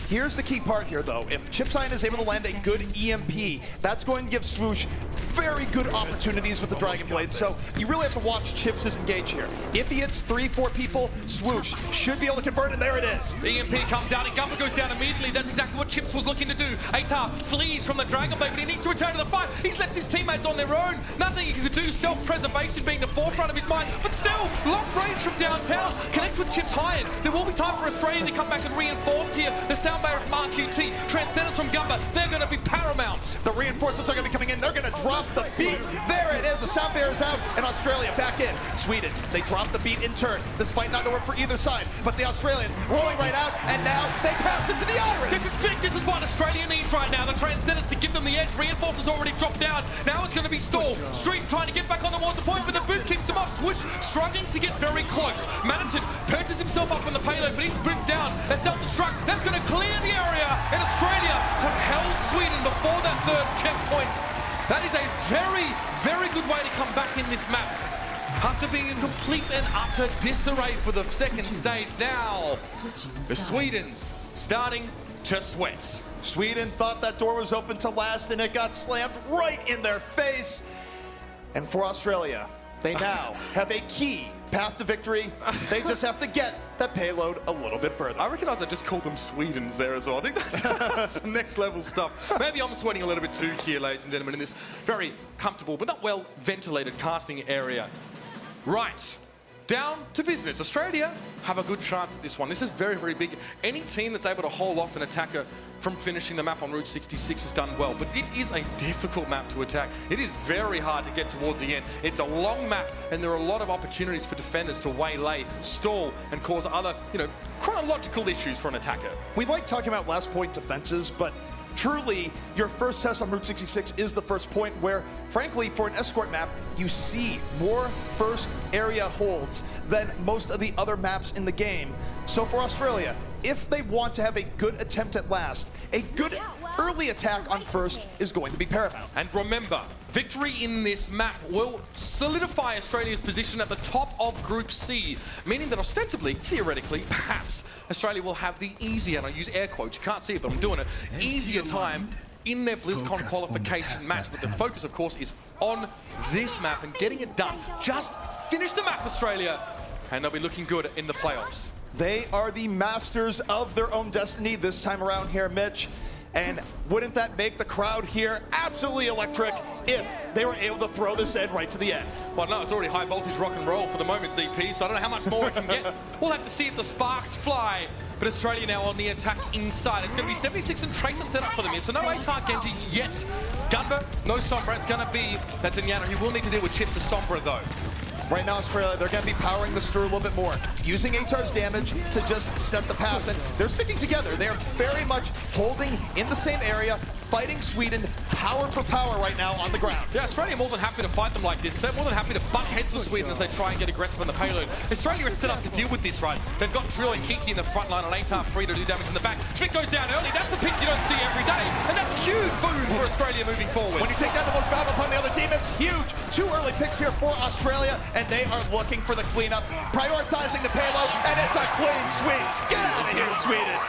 Here's the key part here, though. If Chipsine is able to land a good EMP, that's going to give Swoosh very good opportunities with the Dragon Blade. So you really have to watch Chips' engage here. If he hits 3-4 people, Swoosh should be able to convert, and there it is. The EMP comes out, and Gumba goes down immediately. That's exactly what Chips was looking to do. Atar flees from the Dragon Blade, but he needs to return to the fight. He's left his teammates on their own. Nothing he could do. Self-preservation being the forefront of his mind. But still, long range from downtown. Connects with Chips high end. There will be time for Australia to come back and reinforce here. The sound barrier from RQT, Transcendence from Gumba, they're going to be paramount. The reinforcements are going to be coming in. They're going to drop the beat. There it is. The sound barrier is out, and Australia back in. Sweden, they drop the beat in turn. This fight not going to work for either side, but the Australians rolling right out, and now they pass it to the Irish. This is big. This is what Australia needs right now. The Transcendence to give them the edge. Reinforcers already dropped down. Now it's going to be Stall. Street trying to get back on the water point, but the boot keeps him off. Swoosh struggling to get very close. Manaton perches himself up in the payload, but he's bricked down. That self-destruct, that's going to clear the area. And Australia have held Sweden before that third checkpoint. That is a very, very good way to come back in this map. After being in complete and utter disarray for the second stage, now the Swedes starting to sweat. Sweden thought that door was open to last, and it got slammed right in their face. And for Australia, they now have a key path to victory. They just have to get that payload a little bit further. I recognise I just called them Swedens there as well. I think that's some next level stuff. Maybe I'm sweating a little bit too here, ladies and gentlemen, in this very comfortable but not well ventilated casting area. Right. Down to business. Australia have a good chance at this one. This is very, very big. Any team that's able to hold off an attacker from finishing the map on Route 66 has done well, but it is a difficult map to attack. It is very hard to get towards the end. It's a long map, and there are a lot of opportunities for defenders to waylay, stall, and cause other, chronological issues for an attacker. We like talking about last point defenses, but truly, your first test on Route 66 is the first point where, frankly, for an escort map, you see more first area holds than most of the other maps in the game. So for Australia, if they want to have a good attempt at last, a good early attack on first is going to be paramount. And remember, victory in this map will solidify Australia's position at the top of Group C, meaning that ostensibly, theoretically, perhaps, Australia will have the easier, and I use air quotes, you can't see it, but I'm doing it, easier time in their BlizzCon qualification match. But the focus, of course, is on this map and getting it done. Just finish the map, Australia, and they'll be looking good in the playoffs. They are the masters of their own destiny this time around here, Mitch. And wouldn't that make the crowd here absolutely electric if they were able to throw this in right to the end? Well, no, it's already high voltage rock and roll for the moment, ZP, so I don't know how much more we can get. We'll have to see if the sparks fly. But Australia now on the attack inside. It's going to be 76 and Tracer set up for them here, so no ATAR Genji yet. Gunba, no Sombra. It's going to be that's Zenyatta. He will need to deal with chips to Sombra, though. Right now, Australia, they're going to be powering this through a little bit more, using ATAR's damage to just set the path, and they're sticking together. They are very much holding in the same area, fighting Sweden power for power right now on the ground. Yeah, Australia are more than happy to fight them like this. They're more than happy to butt heads with Sweden as they try and get aggressive on the payload. Australia is set up to deal with this, right? They've got Drill and Kiki in the front line, and ATAR free to do damage in the back. Tvik goes down early. That's a pick you don't see every day, and that's a huge boom for Australia moving forward. When you take down the most valuable upon the other team, it's huge. 2 early picks here for Australia, and they are looking for the cleanup, prioritizing the payload, and it's a clean sweep. Get out of here, Sweden.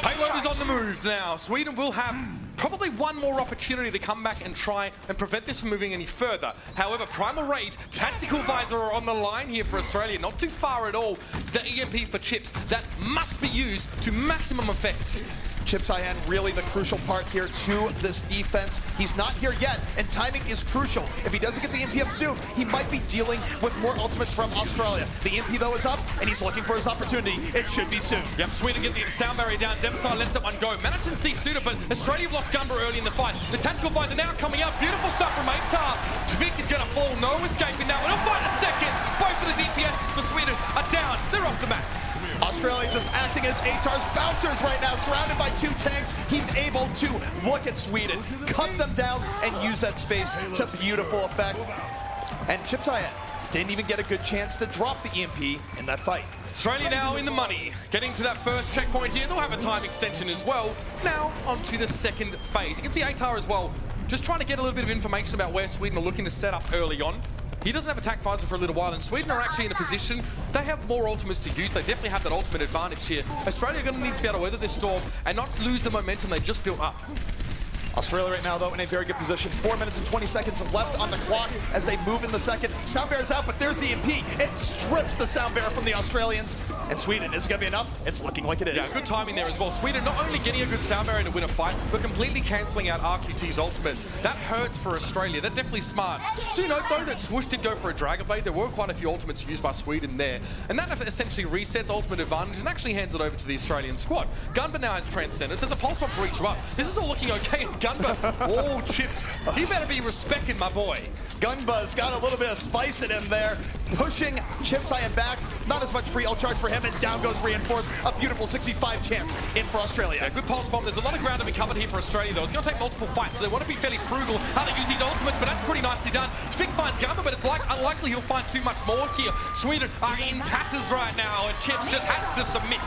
Payload is on the move now. Sweden will have probably one more opportunity to come back and try and prevent this from moving any further. However, Primal Raid, Tactical Visor are on the line here for Australia. Not too far at all. The EMP for chips that must be used to maximum effect. Chip Cyan really the crucial part here to this defense. He's not here yet, and timing is crucial. If he doesn't get the EMP up soon, he might be dealing with more ultimates from Australia. The EMP, though, is up, and he's looking for his opportunity. It should be soon. Yep, Sweden get the sound barrier down. Zebasai lets that one go. Manatin sees Suda, but Australia have lost Gunba early in the fight. The Tactical Visor now coming out. Beautiful stuff from ATAR. Tvik is going to fall. No escaping that one. He'll find a second. Both of the DPSs for Sweden are down. They're off the map. Australia just acting as ATAR's bouncers right now, surrounded by 2 tanks. He's able to look at Sweden, cut them down, and use that space to beautiful effect. And Chip Cyan didn't even get a good chance to drop the EMP in that fight. Australia now in the money. Getting to that first checkpoint here. They'll have a time extension as well. Now onto the second phase. You can see ATAR as well, just trying to get a little bit of information about where Sweden are looking to set up early on. He doesn't have attack visor for a little while, and Sweden are actually in a position, they have more ultimates to use. They definitely have that ultimate advantage here. Australia are going to need to be able to weather this storm and not lose the momentum they just built up. Australia right now, though, in a very good position. 4 minutes and 20 seconds left on the clock as they move in the second. Sound barrier's out, but there's the EMP. It strips the sound barrier from the Australians. And Sweden, is it going to be enough? It's looking like it is. Yeah, good timing there as well. Sweden not only getting a good sound barrier to win a fight, but completely cancelling out RQT's ultimate. That hurts for Australia. That definitely smarts. Do note, though, that Swoosh did go for a Dragon Blade. There were quite a few ultimates used by Sweden there. And that essentially resets ultimate advantage and actually hands it over to the Australian squad. Gunba now has Transcendence. There's a pulse bomb for each one. This is all looking okay. And Gunba, oh, Chips, he better be respecting my boy. Gunba's got a little bit of spice in him there, pushing Chip Cyan back. Not as much free ult charge for him, and down goes Reinforced. A beautiful 65 chance in for Australia. Yeah, good pulse bomb. There's a lot of ground to be covered here for Australia, though. It's going to take multiple fights, so they want to be fairly frugal how they use these ultimates, but that's pretty nicely done. Tvik finds Gunba, but it's unlikely he'll find too much more here. Sweden are in tatters right now, and Chips just has to submit.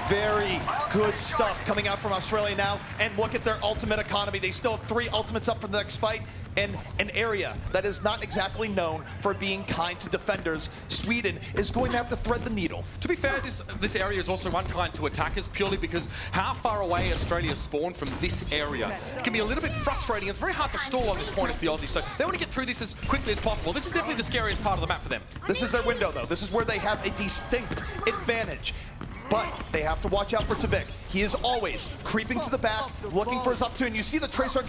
Very good stuff coming out from Australia now. And look at their ultimate economy. They still have 3 ultimates up for the next fight in an area that is not exactly known for being kind to defenders. Sweden is going to have to thread the needle. To be fair, this area is also unkind to attackers purely because how far away Australia spawned from this area. It can be a little bit frustrating. It's very hard to stall on this point of the Aussie, so they want to get through this as quickly as possible. This is definitely the scariest part of the map for them. This is their window, though. This is where they have a distinct advantage. But they have to watch out for Tvik. He is always creeping to the back, looking for his opportunity. You see the Tracer on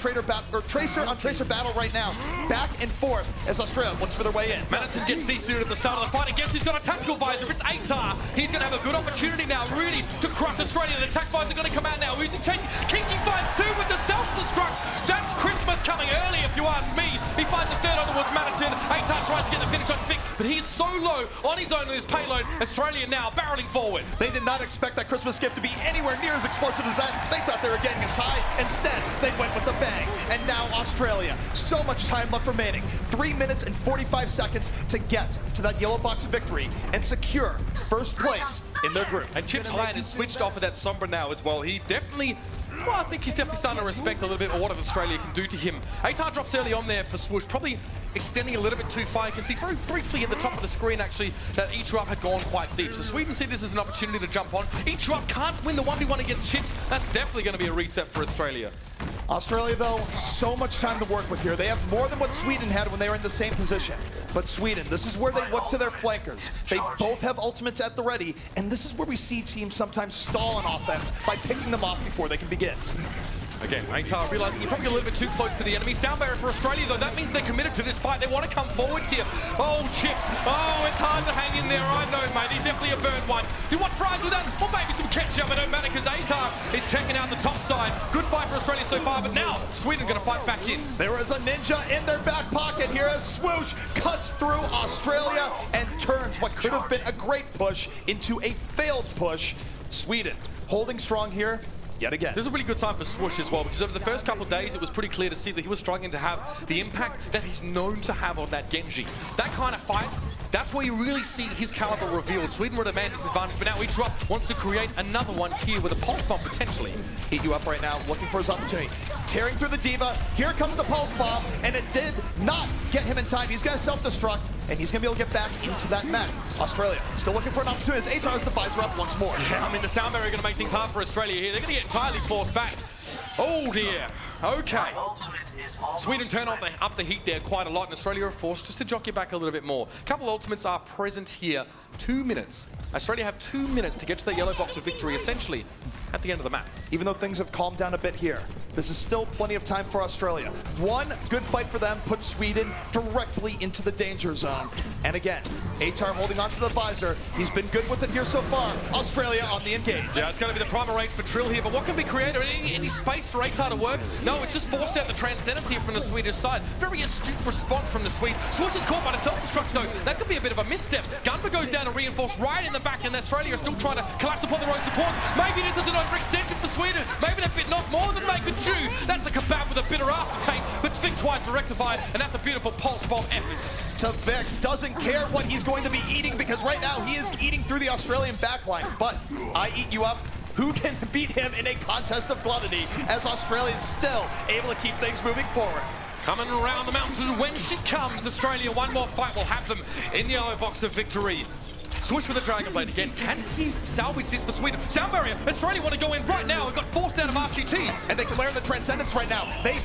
Tracer battle right now. Back and forth as Australia looks for their way in. Manatin gets desuited at the start of the fight. And guess who's got a tactical visor? It's ATAR. He's going to have a good opportunity now, really, to crush Australia. The attack visor going to come out now. Who's he chasing? Kinky finds 2 with the self-destruct. That's Christmas coming early, if you ask me. He finds the third on towards Manatin. ATAR tries to get the finish on Tvik, but he's so low on his own in his payload. Australia now barreling forward. They did not expect that Christmas gift to be anywhere near as explosive as that. They thought they were getting a tie. Instead, they went with a bang. And now Australia, so much time left remaining. 3 minutes and 45 seconds to get to that yellow box victory and secure first place in their group. And Chip Cyan has switched off of that Sombra now as well. He definitely... Well, I think he's definitely starting to respect a little bit of what Australia can do to him. ATAR drops early on there for Swoosh, probably extending a little bit too far. You can see very briefly at the top of the screen, actually, that Ichirub had gone quite deep. So Sweden see this as an opportunity to jump on. Ichirub can't win the 1v1 against Chips. That's definitely going to be a reset for Australia. Australia, though, so much time to work with here. They have more than what Sweden had when they were in the same position. But Sweden, this is where they look to their flankers. They both have ultimates at the ready, and this is where we see teams sometimes stall on offense by picking them off before they can begin. Again, ATAR realizing you're probably a little bit too close to the enemy. Sound barrier for Australia, though. That means they're committed to this fight. They want to come forward here. Oh, Chips. Oh, it's hard to hang in there. I know, mate. He's definitely a burnt one. Do you want fries with that? Or maybe some ketchup? It don't matter because ATAR is checking out the top side. Good fight for Australia so far, but now Sweden going to fight back in. There is a ninja in their back pocket here as Swoosh cuts through Australia and turns what could have been a great push into a failed push. Sweden holding strong here. Yet again. This is a really good sign for Swoosh as well, because over the first couple of days, it was pretty clear to see that he was struggling to have the impact that he's known to have on that Genji. That kind of fight, that's where you really see his caliber revealed. Sweden were at a man disadvantage, but now each wants to create another one here with a pulse bomb potentially. Heat you up right now, looking for his opportunity. Tearing through the Diva, here comes the pulse bomb, and it did not get him in time. He's gonna self-destruct, and he's gonna be able to get back into that mech. Australia still looking for an opportunity as ATAR has the visor up once more. Yeah, I mean, the sound barrier are gonna make things hard for Australia here. They're gonna get entirely forced back. Oh dear. Okay. Sweden turn up the heat there quite a lot, and Australia are forced just to jockey back a little bit more. A couple of ultimates are present here. 2 minutes. Australia have 2 minutes to get to the yellow box of victory, essentially, at the end of the map. Even though things have calmed down a bit here, this is still plenty of time for Australia. One good fight for them puts Sweden directly into the danger zone. And again, ATAR holding on to the visor. He's been good with it here so far. Australia on the engage. Yeah, it's going to be the primal range for Trill here, but what can be created? Any space for ATAR to work? No, it's just forced out the transcendence here from the Swedish side. Very astute response from the Swedes. Swoosh is caught by the self-destruction though. That could be a bit of a misstep. Gunva goes down and reinforced right in the back, and Australia are still trying to collapse upon their own support. Maybe this is an overextension for Sweden. Maybe they've bitten off more than they could chew. That's a kebab with a bitter aftertaste, but Vic twice to rectify it, and that's a beautiful pulse bomb effort. To Vic, doesn't care what he's going to be eating because right now he is eating through the Australian backline. But I eat you up. Who can beat him in a contest of gluttony as Australia is still able to keep things moving forward? Coming around the mountain when she comes, Australia, one more fight will have them in the yellow box of victory. Swoosh with the Dragon Blade again. Can he salvage this for Sweden? Sound barrier. Australia want to go in right now and got forced out of RQT. And they can layer the Transcendence right now. They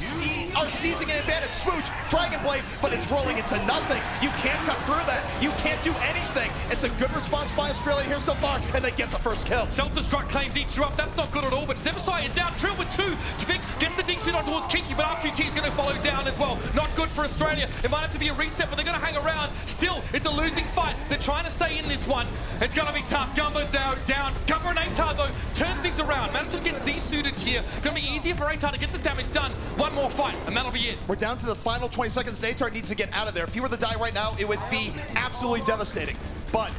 are seizing an advantage. Swoosh, Dragon Blade, but it's rolling into nothing. You can't cut through that. You can't do anything. It's a good response by Australia here so far, and they get the first kill. Self-destruct claims each up. That's not good at all, but Zemsai is down. Trill with 2. Tvik gets the D-suit on towards Kinky, but RQT is going to follow down as well. Not good for Australia. It might have to be a reset, but they're going to hang around. Still, it's a losing fight. They're trying to stay in this one. It's going to be tough. Gunva down. Gunva and ATAR, though, turn things around. Managed gets de-suited here. Going to be easier for ATAR to get the damage done. One more fight, and that'll be it. We're down to the final 20 seconds. ATAR needs to get out of there. If he were to die right now, it would be absolutely devastating. But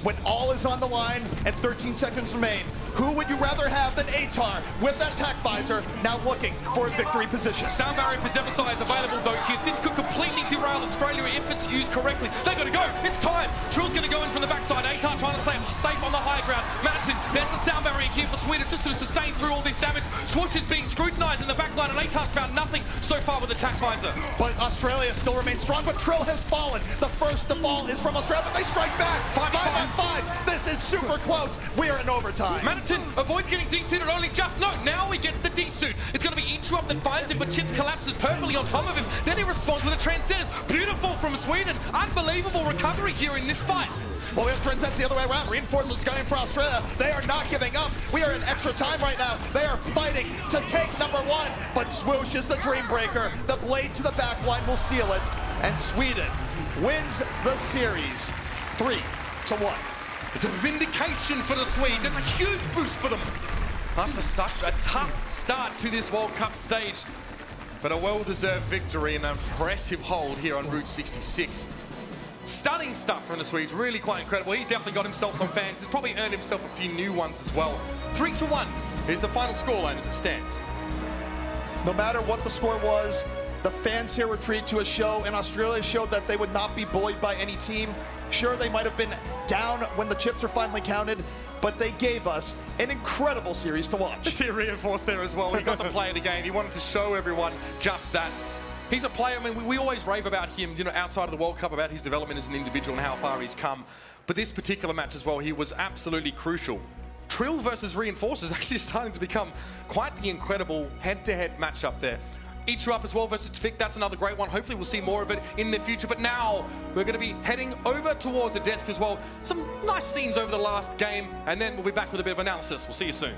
when all is on the line and 13 seconds remain, who would you rather have than ATAR with that attack visor now looking for a victory position? Sound barrier for Zemsai is available though here. This could completely derail Australia if it's used correctly. They got to go. It's time. Trill's going to go in from the backside. ATAR trying to stay safe on the high ground. Mountain, there's the sound barrier here for Sweden just to sustain through all this damage. Swoosh is being scrutinized in the backline, and ATAR's found nothing so far with attack visor. But Australia still remains strong, but Trill has fallen. The first to fall is from Australia, but they strike back. 5 on 5. This is super close. We are in overtime. Manhattan avoids getting D-suited only just. No, now he gets the D-suit. It's going to be Inchrup that finds him, but Chips collapses perfectly on top of him. Then he responds with a Transcendence. Beautiful from Sweden. Unbelievable recovery here in this fight. Well, we have Transcendence the other way around. Reinforcements coming for Australia. They are not giving up. We are in extra time right now. They are fighting to take number 1, but Swoosh is the dream breaker. The blade to the back line will seal it, and Sweden wins the series 3-1. It's a vindication for the Swedes. It's a huge boost for them after such a tough start to this World Cup stage. But a well-deserved victory and an impressive hold here on Route 66. Stunning stuff from the Swedes, really quite incredible. He's definitely got himself some fans. He's probably earned himself a few new ones as well. 3-1 is the final scoreline as it stands. No matter what the score was, the fans here were treated to a show, and Australia showed that they would not be bullied by any team. Sure, they might have been down when the chips were finally counted, but they gave us an incredible series to watch. See it reinforced there as well. He got the play of the game. He wanted to show everyone just that. He's a player. I mean, we always rave about him, you know, outside of the World Cup, about his development as an individual and how far he's come. But this particular match as well, he was absolutely crucial. Trill versus Reinforce is actually starting to become quite the incredible head-to-head matchup there. Ichu up as well versus Tfik, that's another great one. Hopefully we'll see more of it in the future. But now we're going to be heading over towards the desk as well. Some nice scenes over the last game, and then we'll be back with a bit of analysis. We'll see you soon.